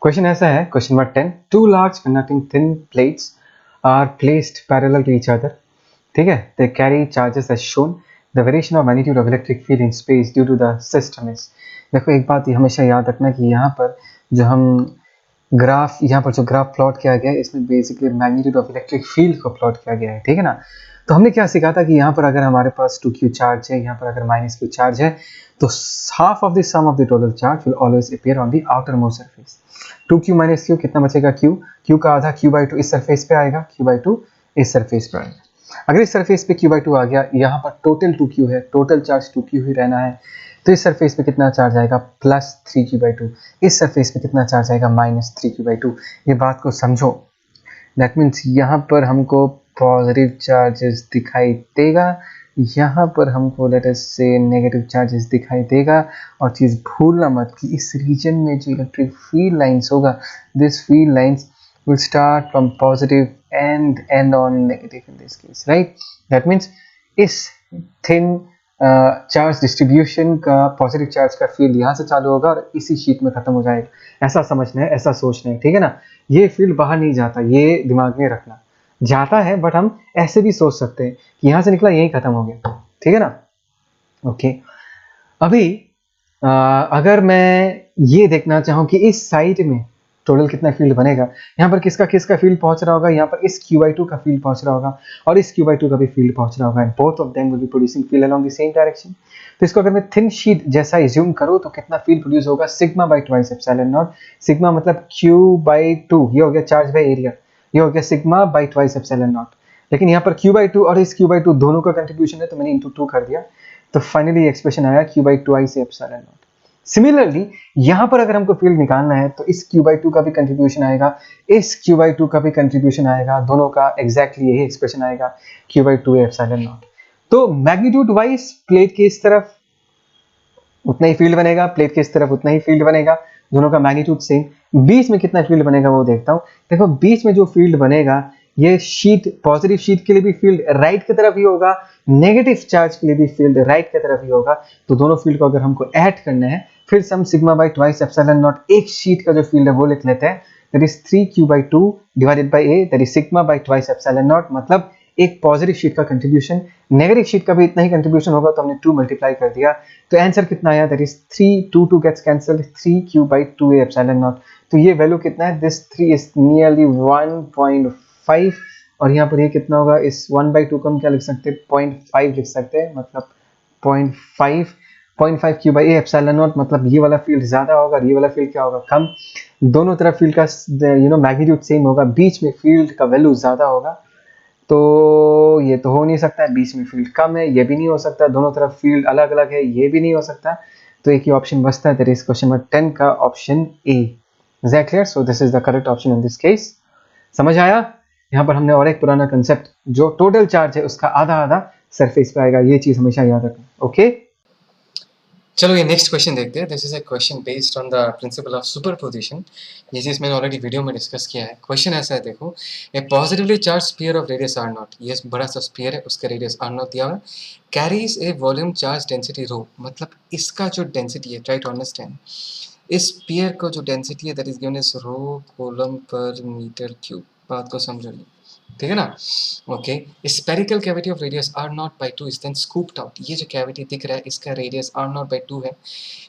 Speaker 1: क्वेश्चन ऐसा है, question number 10, two large conducting thin plates are placed parallel to each other, ठीक है, they carry charges as shown, the variation of magnitude of electric field in space due to the system is. देखो एक बात ये हमेशा याद रखना कि यहाँ पर जो हम ग्राफ, यहाँ पर जो ग्राफ प्लॉट किया गया है, इसमें basically magnitude of electric field को प्लॉट किया गया है, ठीक है ना। तो हमने क्या सीखा था कि यहाँ पर अगर हमारे पास 2q चार्ज है, यहाँ पर अगर -q चार्ज है, तो half of the sum of the total charge will always appear on the outermost surface. 2q - q कितना बचेगा, q का आधा q/2 इस सरफेस पे आएगा, q/2 इस सरफेस पे आएगा। अगर इस सरफेस पे q/2 आ गया, यहाँ पर टोटल 2q है, टोटल चार्ज 2q ही रहना है, तो इस सरफेस पे कितना चार्ज आएगा, +3q/2। इस सरफेस पे कितना चार्ज आएगा, -3q/2। ये बात को समझो। दैट मीन्स यहाँ पर हमको पॉजिटिव चार्जेस दिखाई देगा, यहाँ पर हमको लेट अस से नेगेटिव चार्जेस दिखाई देगा। और चीज़ भूलना मत कि इस रीजन में जो इलेक्ट्रिक फील्ड लाइंस होगा, this field lines will start from positive and end on negative in this case, right? That means इस thin चार्ज डिस्ट्रीब्यूशन का पॉजिटिव चार्ज का फील्ड यहाँ से चालू होगा और इसी शीट में खत्म हो जाएगा। ऐसा समझना है, ऐसा सोचना है, ठीक है ना। ये फील्ड बाहर नहीं जाता, ये दिमाग में रखना। जाता है बट हम ऐसे भी सोच सकते हैं कि यहाँ से निकला यही खत्म हो गया, ठीक है ना। ओके, अभी अगर मैं ये देखना चाहूँ कि इस साइड में टोटल कितना फील्ड बनेगा, यहाँ पर किसका किसका फील्ड पहुंच रहा होगा, यहाँ पर इस q/2 का फील्ड पहुंच रहा होगा और इस q/2 का भी फील्ड पहुंच रहा होगा, and both of them will be producing field along the same direction. तो इसको अगर मैं थिन शीट जैसा एज्यूम करूँ तो कितना फील्ड प्रोड्यूस होगा, σ/2 एप्सिलॉन नॉट। सिग्मा मतलब q/2, ये हो गया चार्ज बाय एरिया, ये हो गया σ/2 एप्सिलॉन नॉट। लेकिन यहाँ पर q/2 और इस q/2 दोनों का कंट्रीब्यूशन है, तो मैंने इंटू 2 कर दिया, तो फाइनली एक्सप्रेशन आया q/2 एप्सिलॉन नॉट। सिमिलरली यहाँ पर अगर हमको फील्ड निकालना है तो इस q/2 का भी कंट्रीब्यूशन आएगा, इस q/2 का भी कंट्रीब्यूशन आएगा, दोनों का एग्जैक्टली यही एक्सप्रेशन आएगा q/2 एप्सिलॉन नॉट। तो मैग्नीट्यूड वाइज प्लेट के इस तरफ उतना ही फील्ड बनेगा, प्लेट के इस तरफ उतना ही फील्ड बनेगा, दोनों का मैग्नीट्यूड सेम। बीच में कितना फील्ड बनेगा वो देखता हूँ। देखो बीच में जो फील्ड बनेगा, ये शीट पॉजिटिव शीट के लिए भी फील्ड राइट की तरफ ही होगा, नेगेटिव चार्ज के लिए भी फील्ड राइट की तरफ ही होगा। तो दोनों फील्ड को अगर हमको ऐड करना है, फिर सम σ/2 एप्सिलॉन नॉट एक शीट का जो फील्ड है वो लिख लेते हैं, that is 3q/2 divided by a, that is σ/2 epsilon naught. मतलब एक पॉजिटिव शीट का कंट्रीब्यूशन, नेगेटिव शीट का भी इतना ही कंट्रीब्यूशन होगा, तो हमने 2 मल्टीप्लाई कर दिया, तो आंसर कितना आया, that is 3 gets cancelled, 3q/2a epsilon naught. तो ये वैल्यू कितना है, दिस 3 इज नियरली 1.5, और यहाँ पर ये कितना होगा, इस 1/2 को हम क्या लिख सकते हैं, 0.5 लिख सकते हैं, मतलब 0.5 q/a एप्सिलॉन नॉट। मतलब ये वाला फील्ड ज्यादा होगा, ये वाला फील्ड क्या होगा, कम। दोनों तरफ फील्ड का मैग्नीट्यूड सेम होगा, बीच में फील्ड का वैल्यू ज्यादा होगा, तो ये तो हो नहीं सकता है, बीच में फील्ड कम है, ये भी नहीं हो सकता, दोनों तरफ फील्ड अलग अलग है, ये भी नहीं हो सकता। तो एक ही ऑप्शन बचता है, दैट इज क्वेश्चन नंबर 10 का option A. Is that clear? So this is the correct option in this case. समझ आया? यहाँ पर हमने और एक पुराना कंसेप्ट, जो टोटल चार्ज है उसका आधा आधा सरफेस पे आएगा, ये चीज हमेशा याद रखना। ओके,
Speaker 2: चलो ये नेक्स्ट क्वेश्चन देखते हैं। This is a question based on the principle of superposition. ये चीज़ मैंने ऑलरेडी वीडियो में डिस्कस किया है। क्वेश्चन ऐसा है, देखो, a positively charged sphere of radius r naught, ये बड़ा सा स्फीयर है, उसका रेडियस r नॉट दिया हुआ है, carries a volume charge density rho. मतलब इसका जो डेंसिटी है, ट्राई टू अंडरस्टैंड, इस स्फीयर को जो डेंसिटी है that is given as rho coulomb per metre cube. बात को समझो, ठीक है ना। Okay, spherical cavity of radius r0/2 is then scooped out. ये जो कैविटी दिख रहा है इसका रेडियस r0/2 है,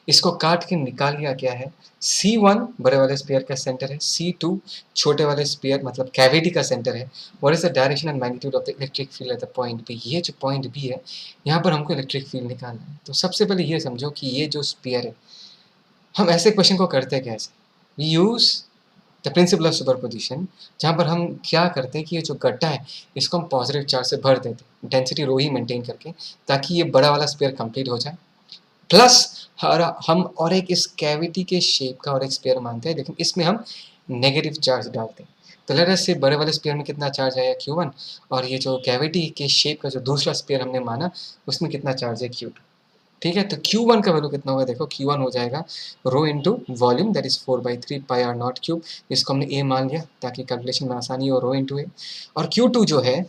Speaker 2: इसको काट के निकाल लिया गया है। C1 बड़े वाले स्पेयर का सेंटर है, C2 छोटे वाले स्पेयर मतलब कैविटी का सेंटर है। What is the direction and magnitude of the electric field at the point B. ये जो पॉइंट बी है, यहाँ पर हमको इलेक्ट्रिक फील्ड निकालना है। तो सबसे पहले ये समझो कि ये जो स्पेयर है, हम ऐसे क्वेश्चन को करते कैसे, we use the principle of superposition, जहाँ पर हम क्या करते हैं कि ये जो गड्ढा है इसको हम पॉजिटिव चार्ज से भर देते हैं, डेंसिटी रो ही मेंटेन करके, ताकि ये बड़ा वाला स्पेयर कंप्लीट हो जाए। प्लस हम और एक इस कैविटी के शेप का और एक स्पेयर मानते हैं, लेकिन इसमें हम नेगेटिव चार्ज डालते हैं। तो लेट अस से बड़े वाले स्पेयर में कितना चार्ज आया, Q1, और ये जो कैविटी के शेप का जो दूसरा स्पेयर हमने माना उसमें कितना चार्ज है, Q2। ठीक है, तो Q1 का वैल्यू कितना होगा, देखो Q1 हो जाएगा rho into volume, that is 4/3 pi r naught cube. इसको हमने a मान लिया ताकि कैलकुलेशन में आसानी हो, रो इंटू a। और Q2 जो है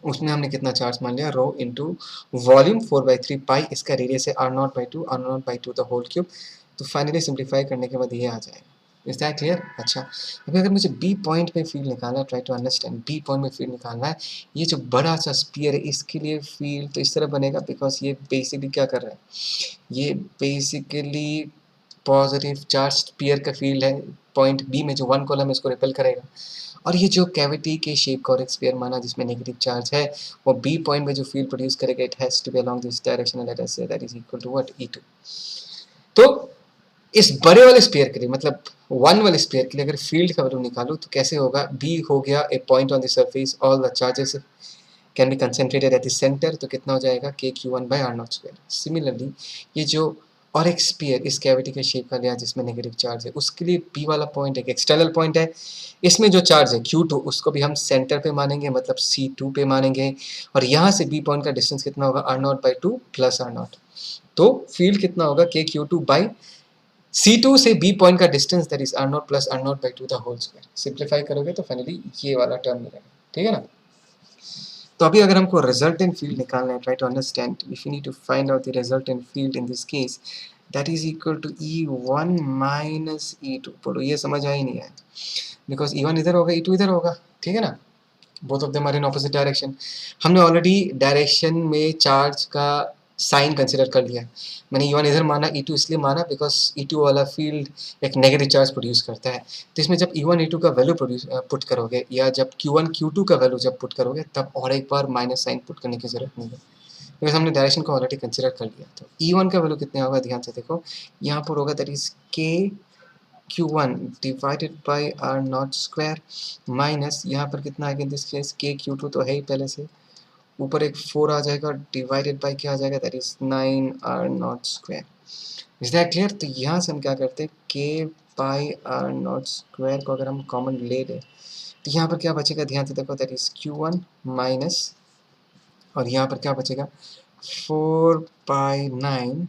Speaker 2: उसमें हमने कितना चार्ज मान लिया, रो इंटू वॉल्यूम 4/3 पाई, इसका रेडियस है r0/2 द होल क्यूब। तो फाइनली सिंप्लीफाई करने के बाद ये आ जाएगा। Is that clear? अच्छा, अभी अगर मुझे बी पॉइंट पे फील्ड निकालना है, try to understand, B point में फील्ड निकालना है, ये जो बड़ा सा स्पीयर है इसके लिए फील्ड तो इस तरह बनेगा, बिकॉज ये बेसिकली क्या कर रहा है, ये बेसिकली पॉजिटिव चार्ज स्पीयर का फील्ड है। पॉइंट बी में जो 1 कॉलम है इसको रिपेल करेगा, और ये जो कैविटी के शेप का और एक स्फीयर माना जिसमें नेगेटिव चार्ज है, वो बी पॉइंट में जो फील्ड प्रोड्यूस करेगा it has to be along this direction, let us say that is equal to what, E2। तो इस बड़े वाले स्फीयर के लिए, मतलब 1 वाले स्फीयर के लिए अगर फील्ड का वैल्यू निकालो तो कैसे होगा, बी हो गया a point on the surface, all the charges can be concentrated at the centre, तो कितना हो जाएगा KQ1/R0²। सिमिलरली ये जो और एक स्फीयर इस कैविटी के शेप का लिया जिसमें नेगेटिव चार्ज है, उसके लिए बी वाला पॉइंट एक एक्सटर्नल पॉइंट है, इसमें जो चार्ज है Q2 उसको भी हम सेंटर पे मानेंगे, मतलब C2 पे मानेंगे, और यहाँ से बी पॉइंट का डिस्टेंस कितना होगा R0/2 प्लस R0। तो फील्ड कितना होगा KQ2/C2 से बी पॉइंट का distance that is R0 plus R0/2 the whole square. Simplify करोगे तो फाइनली ये वाला टर्म मिलेगा, ठीक है ना। तो अभी अगर हमको रिजल्टेंट फील्ड निकालना है, try to understand if you need to find out the resultant field in this case that is equal to E1 minus E2। बोलो ये समझ आ ही नहीं है, बिकॉज E1 इधर होगा E2 इधर होगा, ठीक है ना, both of them are in opposite direction. हमने ऑलरेडी डायरेक्शन में चार्ज का साइन कंसिडर कर लिया, मैंने E1 इधर माना, E2 इसलिए माना बिकॉज E2 वाला फील्ड एक नेगेटिव चार्ज प्रोड्यूस करता है। तो इसमें जब E1 E2 का वैल्यू पुट करोगे, या जब Q1 Q2 का वैल्यू जब पुट करोगे, तब और एक बार माइनस साइन पुट करने की जरूरत नहीं है, बिकॉज हमने डायरेक्शन को ऑलरेडी कंसिडर कर लिया। तो E1 का वैल्यू कितने होगा, ध्यान से देखो, यहाँ पर होगा that is KQ1 divided by R0² minus यहाँ पर कितना आएगा इन दिस केस KQ2 तो है ही पहले से, ऊपर एक 4 आ जाएगा, डिवाइडेड बाई क्या आ जाएगा that is 9R0²। Is that clear. तो यहाँ से हम क्या करते हैं, K/R0² को अगर हम कॉमन ले लें तो यहाँ पर क्या बचेगा, ध्यान से देखो, दैट इज Q1 माइनस, और यहाँ पर क्या बचेगा 4/9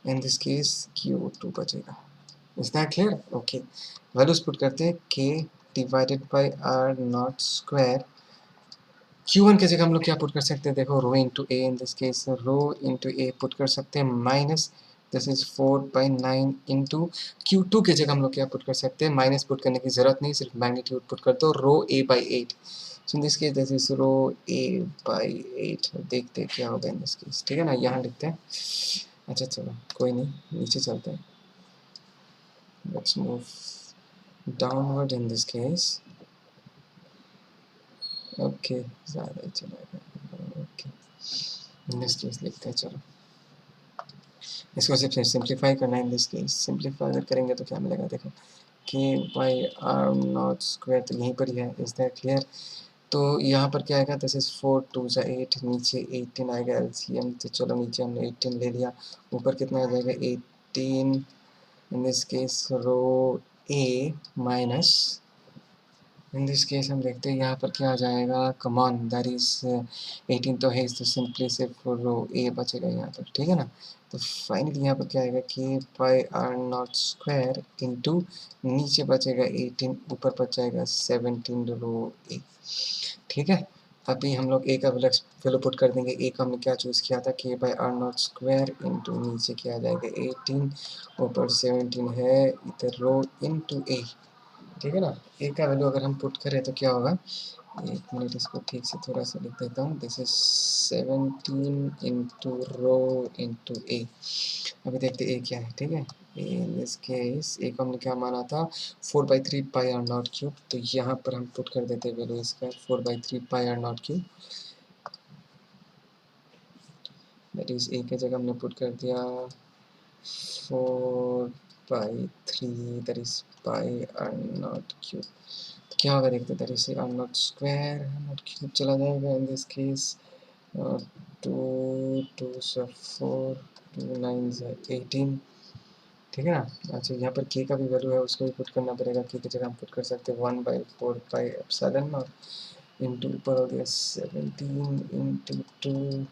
Speaker 2: इन दिस केस Q2 बचेगा। Is that clear, okay. Values put करते हैं K divided by R0²। Q1 की जगह हम लोग क्या पुट कर सकते हैं, देखो rho into A, in this case rho into A put कर सकते हैं, minus this is 4/9 into Q2 की जगह हम लोग क्या पुट कर सकते हैं, माइनस पुट करने की जरूरत नहीं, सिर्फ मैग्नीट्यूड पुट कर दो, rho A/8। So in this case this is rho A/8। देखते हैं क्या होगा इन दिस केस, ठीक है ना, यहाँ लिखते हैं। अच्छा चलो कोई नहीं, नीचे चलते हैं, let's move downward in this case. Okay ज़्यादा ही चला गया, ओके इन दिस केस लिखते हैं, चलो इसको सिर्फ सिंप्लीफाई करना है। इन दिस केस सिंप्लीफाई अगर करेंगे तो क्या मिलेगा, देखो K/R0², तो यहीं पर ही है, इज दैट क्लियर। तो यहाँ पर क्या आएगा, दिस इज 4 2 8, नीचे 18 आएगा LCM, तो चलो नीचे हमने 18 ले लिया, ऊपर कितना आ जाएगा 18, in this case rho A minus, in this case हम देखते हैं यहाँ पर क्या आ जाएगा, कमान दैट इज 18 तो है, तो सिंपली सिर्फ रो ए बचेगा यहाँ पर, ठीक है ना। तो फाइनली यहाँ पर क्या आएगा K/R0² इंटू नीचे बचेगा 18, ऊपर बच जाएगा 17 रो ए, ठीक है। अभी हम लोग ए का वैल्यू पुट कर देंगे, ए का हमने क्या चूज़ किया था K/R0² इंटू नीचे क्या आ जाएगा 18, ऊपर 17 है, इधर रो इंटू ए, ठीक है ना। ए का वैल्यू अगर हम पुट करें तो क्या होगा, एक मिनट इसको ठीक से थोड़ा सा लिख देता हूँ, this is 17 into rho into A. अभी देखते ए क्या है, ठीक है। इन दिस केस ए को हमने क्या माना था 4/3πr0³, तो यहाँ पर हम पुट कर देते वैल्यू इसका 4/3πr0³, दैट इज ए की जगह हमने पुट कर दिया 4/3 दैट इज πr0³। क्या होगा देखते, दैट इज R0² R0³ चला जाएगा, इन दिस केस 2 2 4 2 9 18, ठीक है ना। अच्छा यहाँ पर k का भी वैल्यू है, उसको भी पुट करना पड़ेगा, k की जगह हम पुट कर सकते हैं 1/4πε0 इंटू ऊपर हो गया 17 into 2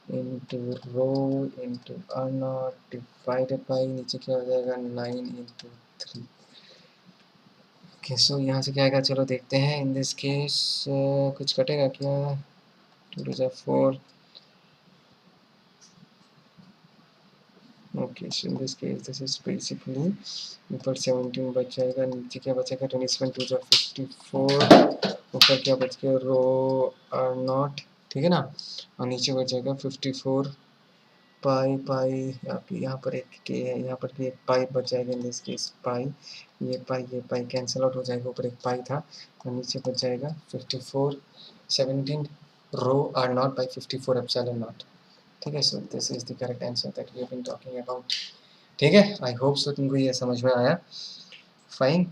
Speaker 2: into rho into R0 divided by नीचे क्या हो जाएगा 9 इंटू 3। ओके सो यहाँ से क्या आएगा, चलो देखते हैं। इन दिस केस कुछ कटेगा क्या, 2 2 4, okay so in this case this is basically ऊपर 17 बच जाएगा, नीचे क्या बचेगा 27 2 54, ऊपर क्या बच गया रो R0, ठीक है ना, और नीचे बच जाएगा 54 पाई पाई, यहाँ पर एक के है, यहाँ पर भी एक पाई बच जाएगा इन दिस केस पाई, ये पाई कैंसिल आउट हो जाएगा, ऊपर एक पाई था और नीचे बच जाएगा 54 17 rho R naught by 54 epsilon naught. ठीक है, so this is the correct answer that we have been talking about. ठीक है, आई होप सो तुमको ये समझ में आया। फाइन,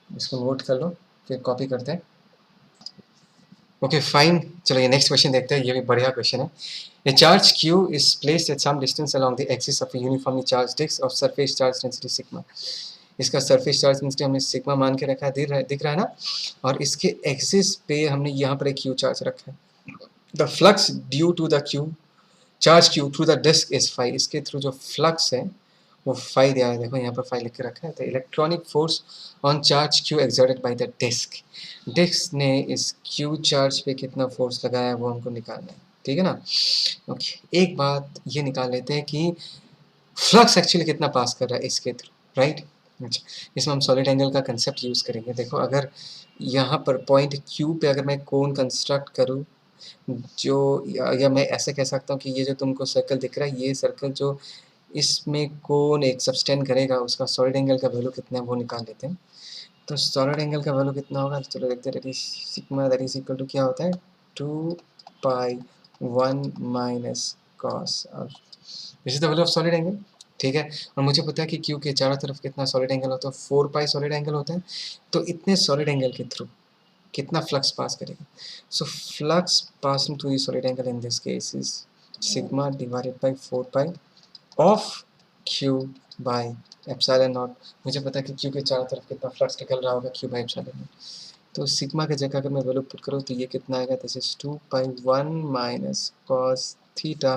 Speaker 2: इसको नोट कर लो, फिर कॉपी करते हैं। ओके फाइन, चलो ये नेक्स्ट क्वेश्चन देखते हैं, ये भी बढ़िया क्वेश्चन है। A charge q is placed at some distance along the axis of a uniformly charged disk of surface charge density sigma। इसका सरफेस चार्ज डेंसिटी हमने सिग्मा मान के रखा है, दिख रहा है ना, और इसके एक्सिस पे हमने यहाँ पर एक क्यू चार्ज रखा है। The flux due to the Q charge Q through the disc is phi, इसके थ्रू जो फ्लक्स है वो फाई दिया है, देखो यहाँ पर फाई लिख के रखा है। The electronic force on charge Q exerted by the disc, disc ने इस क्यू चार्ज पे कितना फोर्स लगाया है वो हमको निकालना है, ठीक है ना। ओके, एक बात ये निकाल लेते हैं कि फ्लक्स एक्चुअली कितना पास कर रहा है इसके थ्रू, राइट। अच्छा, इसमें हम सॉलिड एंगल का कंसेप्ट यूज़ करेंगे। देखो, अगर यहाँ पर पॉइंट क्यू पे अगर मैं कोन कंस्ट्रक्ट करूँ, जो या मैं ऐसे कह सकता हूँ कि ये जो तुमको सर्कल दिख रहा है, ये सर्कल जो इसमें कोन एक सब्सटेंड करेगा, उसका सॉलिड एंगल का वैल्यू कितना है वो निकाल लेते हैं। तो सॉलिड एंगल का वैल्यू कितना होगा, चलो देखते हैं। Sigma that is equal to क्या होता है, 2 पाई 1 माइनस कॉस, और this is the value of solid angle. ठीक है, और मुझे पता है कि क्यू के चारों तरफ कितना सॉलिड एंगल होता है, 4 पाई सॉलिड एंगल होता है। तो इतने सॉलिड एंगल के थ्रू कितना फ्लक्स पास करेगा, so flux passing through the solid angle in this case is sigma divided by 4 pi of Q by epsilon not. मुझे पता है कि क्यू के चारों तरफ कितना फ्लक्स निकल रहा होगा, क्यू बाई एप्सिलॉन नॉट। तो सिग्मा की जगह अगर मैं वैल्यू पुट करूँ तो ये कितना आएगा, this is 2 pi 1 minus cos theta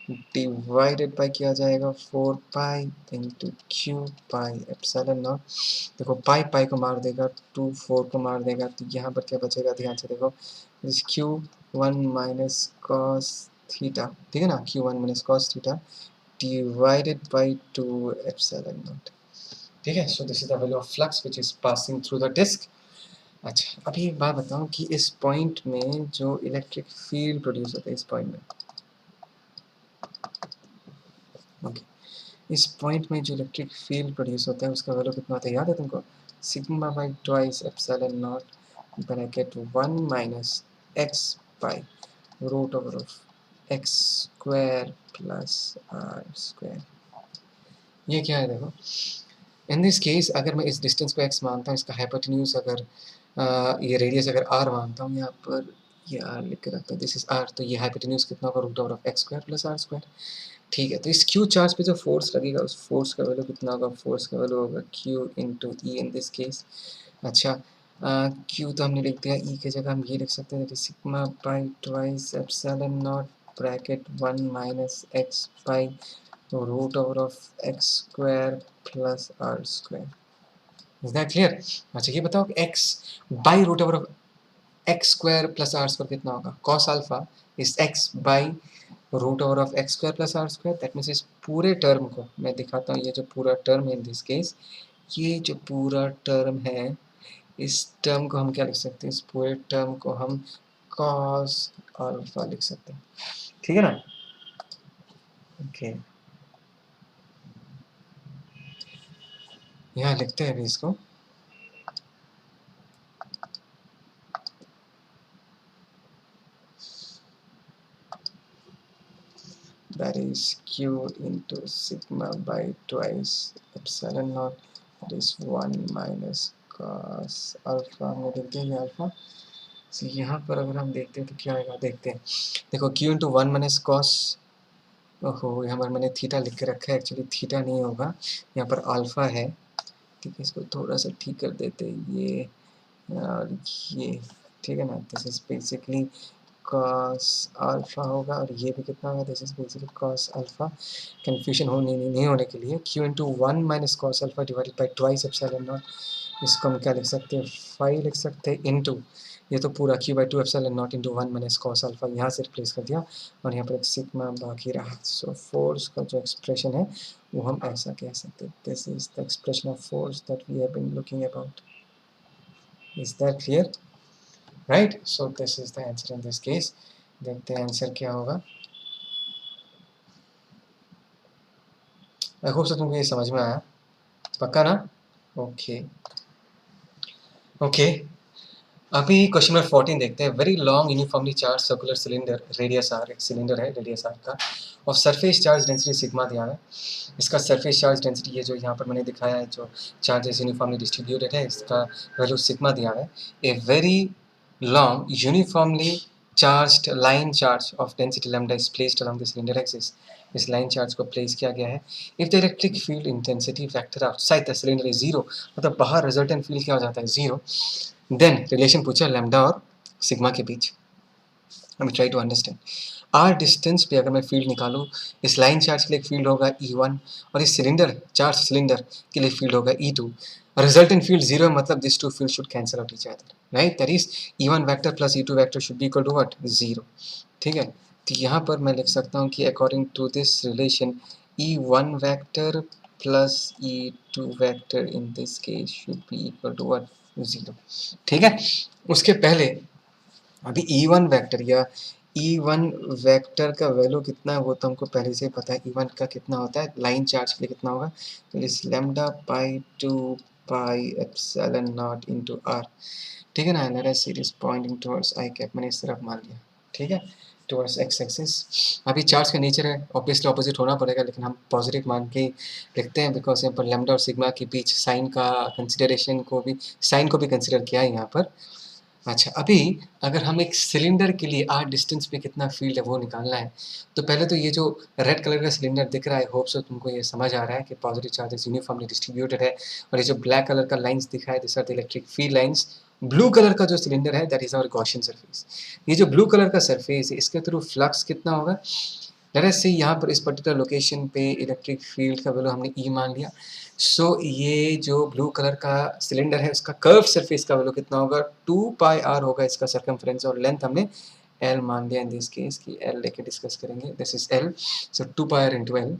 Speaker 2: divided by क्या जाएगा, 4 pi into Q pi epsilon not. देखो पाई पाई को मार देगा, 2 4 को मार देगा, तो यहाँ पर क्या बचेगा, ध्यान से देखो, this Q 1 minus cos theta, ठीक है ना, Q 1 minus cos theta divided by 2 epsilon naught। ठीक है, so this is the value of flux which is passing through the disc. अच्छा, अभी एक बात बताऊं कि इस पॉइंट में जो इलेक्ट्रिक फील्ड प्रोड्यूस होता है, इस पॉइंट में, ओके, इस पॉइंट में जो इलेक्ट्रिक फील्ड प्रोड्यूस होता है उसका वैल्यू कितना होता है, याद है तुमको, sigma by twice epsilon naught bracket 1 minus x by root over of x square plus r square. ये क्या है, देखो, इन दिस केस अगर मैं इस डिस्टेंस को x मानता हूँ, इसका हाइपोटेन्यूज अगर ये रेडियस अगर r मानता हूँ, यहाँ पर ये r लिख के रखता हूँ, दिस इज r, तो ये हाइपोटेन्यूज कितना होगा, root over of x square plus r square. ठीक है, तो इस q चार्ज पे जो फोर्स लगेगा उस फोर्स का वैल्यू कितना होगा, फोर्स का वैल्यू होगा q into E in this case. अच्छा, q तो हमने लिख दिया, e की जगह हम ये लिख सकते हैं, sigma by twice epsilon naught bracket 1 minus x by root over of x square plus r square. Is that clear. अच्छा, ये बताओ कि x by root over of x square plus r square कितना होगा, cos alpha is x by root over of x square plus r square. That means इस पूरे term को मैं दिखाता हूँ, ये जो पूरा टर्म है इन दिस केस, ये जो पूरा टर्म है, इस टर्म को हम क्या लिख सकते हैं, इस पूरे टर्म को हम कॉस अल्फा लिख सकते हैं, ठीक है ना। ओके, यहाँ लिखते हैं अभी इसको, that is q into sigma by twice epsilon naught, that is 1 minus cos alpha, हमने लिख दिया ये अल्फा। तो यहाँ पर अगर हम देखते हैं तो क्या आएगा, देखते हैं। देखो q इंटू 1 माइनस कॉस, ओहो यहाँ पर मैंने थीटा लिख के रखा है, एक्चुअली थीटा नहीं होगा, यहाँ पर अल्फा है। ठीक है, इसको थोड़ा सा ठीक कर देते हैं, ये और ये, ठीक है ना, this is basically cos alpha होगा, और ये भी कितना होगा, this is basically cos alpha. Confusion नहीं होने के लिए q into 1 minus cos alpha divided by twice epsilon not, इसको हम क्या लिख सकते हैं, 5 लिख सकते हैं, इंटू ये तो पूरा q by 2 epsilon naught into 1 minus cos alpha, यहाँ से रिप्लेस कर दिया, और यहाँ पर एक सिग्मा बाकी रहा। सो फोर्स का जो एक्सप्रेशन है वो हम ऐसा कह सकते हैं, this is the expression of force that we have been looking about. Is that clear, right. So this is the answer in this case. देखते हैं आंसर क्या होगा। आई होप सो तुमको ये समझ में आया, पक्का ना? Okay okay. अभी क्वेश्चन नंबर 14 देखते हैं। Very long uniformly charge circular cylinder, radius R, एक सिलेंडर है रेडियस आर का, और सरफेस चार्ज डेंसिटी सिग्मा दिया है। इसका सरफेस चार्ज डेंसिटी, ये जो यहाँ पर मैंने दिखाया है, जो चार्जेस यूनिफॉर्मली डिस्ट्रीब्यूटेड है, इसका वैल्यू सिग्मा दिया है। A very long uniformly charged line charge of density lambda is placed along the cylinder axis. इस लाइन चार्ज को प्लेस किया गया है। If the electric field intensity factor outside the cylinder is zero, मतलब बाहर resultant field क्या हो जाता है, जीरो, देन रिलेशन पूछा लैम्डा और सिग्मा के बीच। I try to understand. R distance पे अगर मैं फील्ड निकालूँ, इस लाइन चार्ज के लिए फील्ड होगा E1, और इस सिलेंडर चार्ज सिलेंडर के लिए फील्ड होगा E2। रिजल्टेंट फील्ड जीरो, मतलब this two field should cancel out each other, right? That is E1 vector plus E2 vector should be equal to what, zero. ठीक है, तो यहाँ पर मैं लिख सकता हूँ कि according to this relation E1 vector plus E2 vector in this case should be equal to what, zero. ठीक है, उसके पहले अभी E1 वेक्टर या E1 वेक्टर का वैल्यू कितना है वो तो हमको पहले से ही पता है। E1 का कितना होता है, लाइन चार्ज के लिए कितना होगा, तो इस lambda pi 2 pi epsilon naught into R. ठीक है ना, let us see it is pointing towards I cap, मैंने इस तरफ मान लिया। ठीक है, टुवर्ड्स एक्स एक्सिस। अभी चार्ज का नेचर है, ऑब्वियसली ऑपोजिट होना पड़ेगा, लेकिन हम पॉजिटिव मान के लिखते हैं, बिकॉज यहाँ पर लैम्डा और सिग्मा के बीच साइन का कंसिडरेशन को भी, साइन को भी कंसिडर किया है यहाँ पर। अच्छा, अभी अगर हम एक सिलेंडर के लिए आर डिस्टेंस पे कितना फील्ड है वो निकालना है, तो पहले तो ये जो रेड कलर का सिलेंडर दिख रहा है, होप सो तुमको ये समझ आ रहा है कि पॉजिटिव चार्जेस यूनिफॉर्मली डिस्ट्रीब्यूटेड है, और ये जो ब्लैक कलर का लाइंस दिख रहा है, this are the electric field lines. Blue colour का जो सिलेंडर है, that is our Gaussian surface. ये जो ब्लू कलर का सरफेस है, इसके थ्रू फ्लक्स कितना होगा, लेट अस सी यहाँ पर इस पर्टिकुलर लोकेशन पे इलेक्ट्रिक फील्ड का वैल्यू हमने ई मान लिया। सो ये जो ब्लू कलर का सिलेंडर है, उसका कर्व सरफेस का वैल्यू कितना होगा, 2 पाई आर होगा इसका सरकमफ्रेंस, और लेंथ हमने एल मान लिया इन दिस केस की एल लेके डिस्कस करेंगे, this is L. So 2 pi R into L,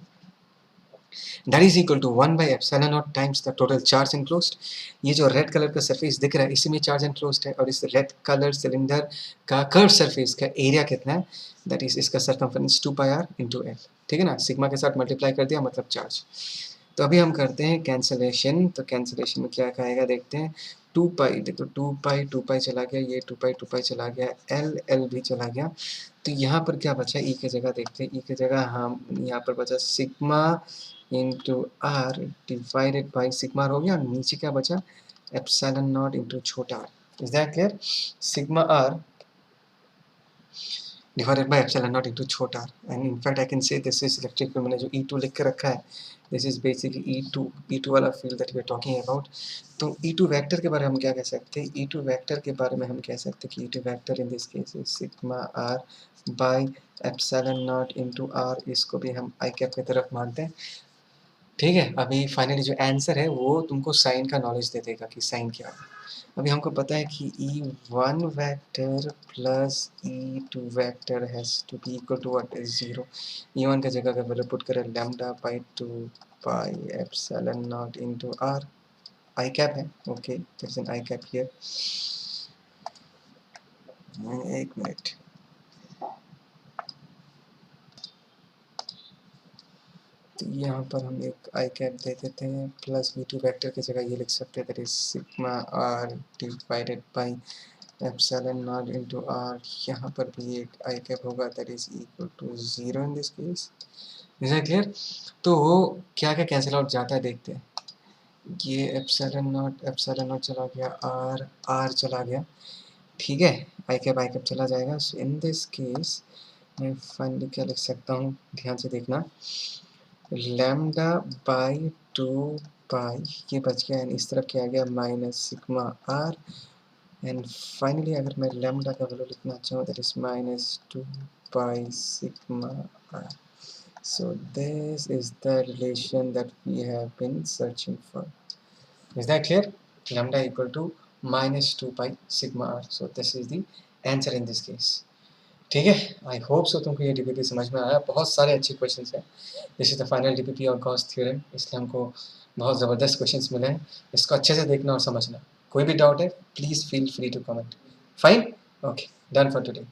Speaker 2: that is equal to 1 by epsilon naught times the total charge enclosed. ये जो रेड कलर का सरफेस दिख रहा है, इसी में चार्ज एनक्लोज्ड है, और इस रेड कलर सिलेंडर का कर्व सरफेस का एरिया कितना है, दैट इज इसका circumference 2 pi R into L. ठीक है ना, सिग्मा के साथ मल्टीप्लाई कर दिया, मतलब चार्ज। तो अभी हम करते हैं कैंसलेशन, तो कैंसलेशन में क्या आएगा देखते हैं। 2 पाई, देखो 2 पाई चला गया, ये 2 पाई चला गया, एल एल भी चला गया, तो यहाँ पर क्या बचा, ई की जगह देखते हैं, ई की जगह हम यहाँ पर बचा sigma into R divided by sigma हो गया, और नीचे क्या बचा, एप्सिलॉन नॉट इंटू छोटा R. Is that clear? Sigma R divided by epsilon naught into छोटा r, and in fact I can say this is electric field, मैंने जो E2 लिख के रखा है, this is basically E2 वाला field that we are talking about। तो E2 vector के बारे में हम क्या कह सकते हैं, E2 वेक्टर के बारे में हम कह सकते हैं कि E2 vector in this case is sigma r by epsilon naught into r, इसको भी हम i कैप की तरफ मानते हैं। ठीक है, अभी फाइनली जो आंसर है वो तुमको साइन का नॉलेज दे देगा कि साइन क्या है। अभी हमको पता है कि E1 vector plus E2 vector has to be equal to what, is zero. E1 का जगह का वैल्यू पुट करें lambda by 2 pi epsilon naught into R, I cap है, okay, there is an I cap here. एक minute, तो यहाँ पर हम एक आई कैप दे देते हैं, प्लस E2 वेक्टर की जगह ये लिख सकते हैं, that is sigma R divided by epsilon naught into R. यहाँ पर भी एक आई कैप होगा, that is equal to zero in this case. Is that clear? तो वो क्या क्या कैंसिल आउट जाता है देखते हैं। ये एप्सिलॉन नॉट चला गया, आर आर चला गया, ठीक है, आई कैप चला जाएगा। सो इन दिस केस मैं फाइनली क्या लिख सकता हूँ, ध्यान से देखना, लैम्डा बाई 2 पाई, ये बच गया, एंड इस तरफ क्या आ गया, minus sigma R, and finally अगर मैं लैम्डा का वैल्यू लिखना चाहूँ, that is minus 2 pi sigma R. So this is the relation that we have been searching for. Is that clear? Lambda equal to minus 2 pi sigma r. So this is the answer in this case. ठीक है, आई hope सो तुमको ये DPP समझ में आया। बहुत सारे अच्छे क्वेश्चंस हैं, this is the final DPP और गॉस थ्योरम, इसलिए हमको बहुत ज़बरदस्त क्वेश्चंस मिले हैं। इसको अच्छे से देखना और समझना। कोई भी डाउट है please feel free to comment. Fine, okay, done for today.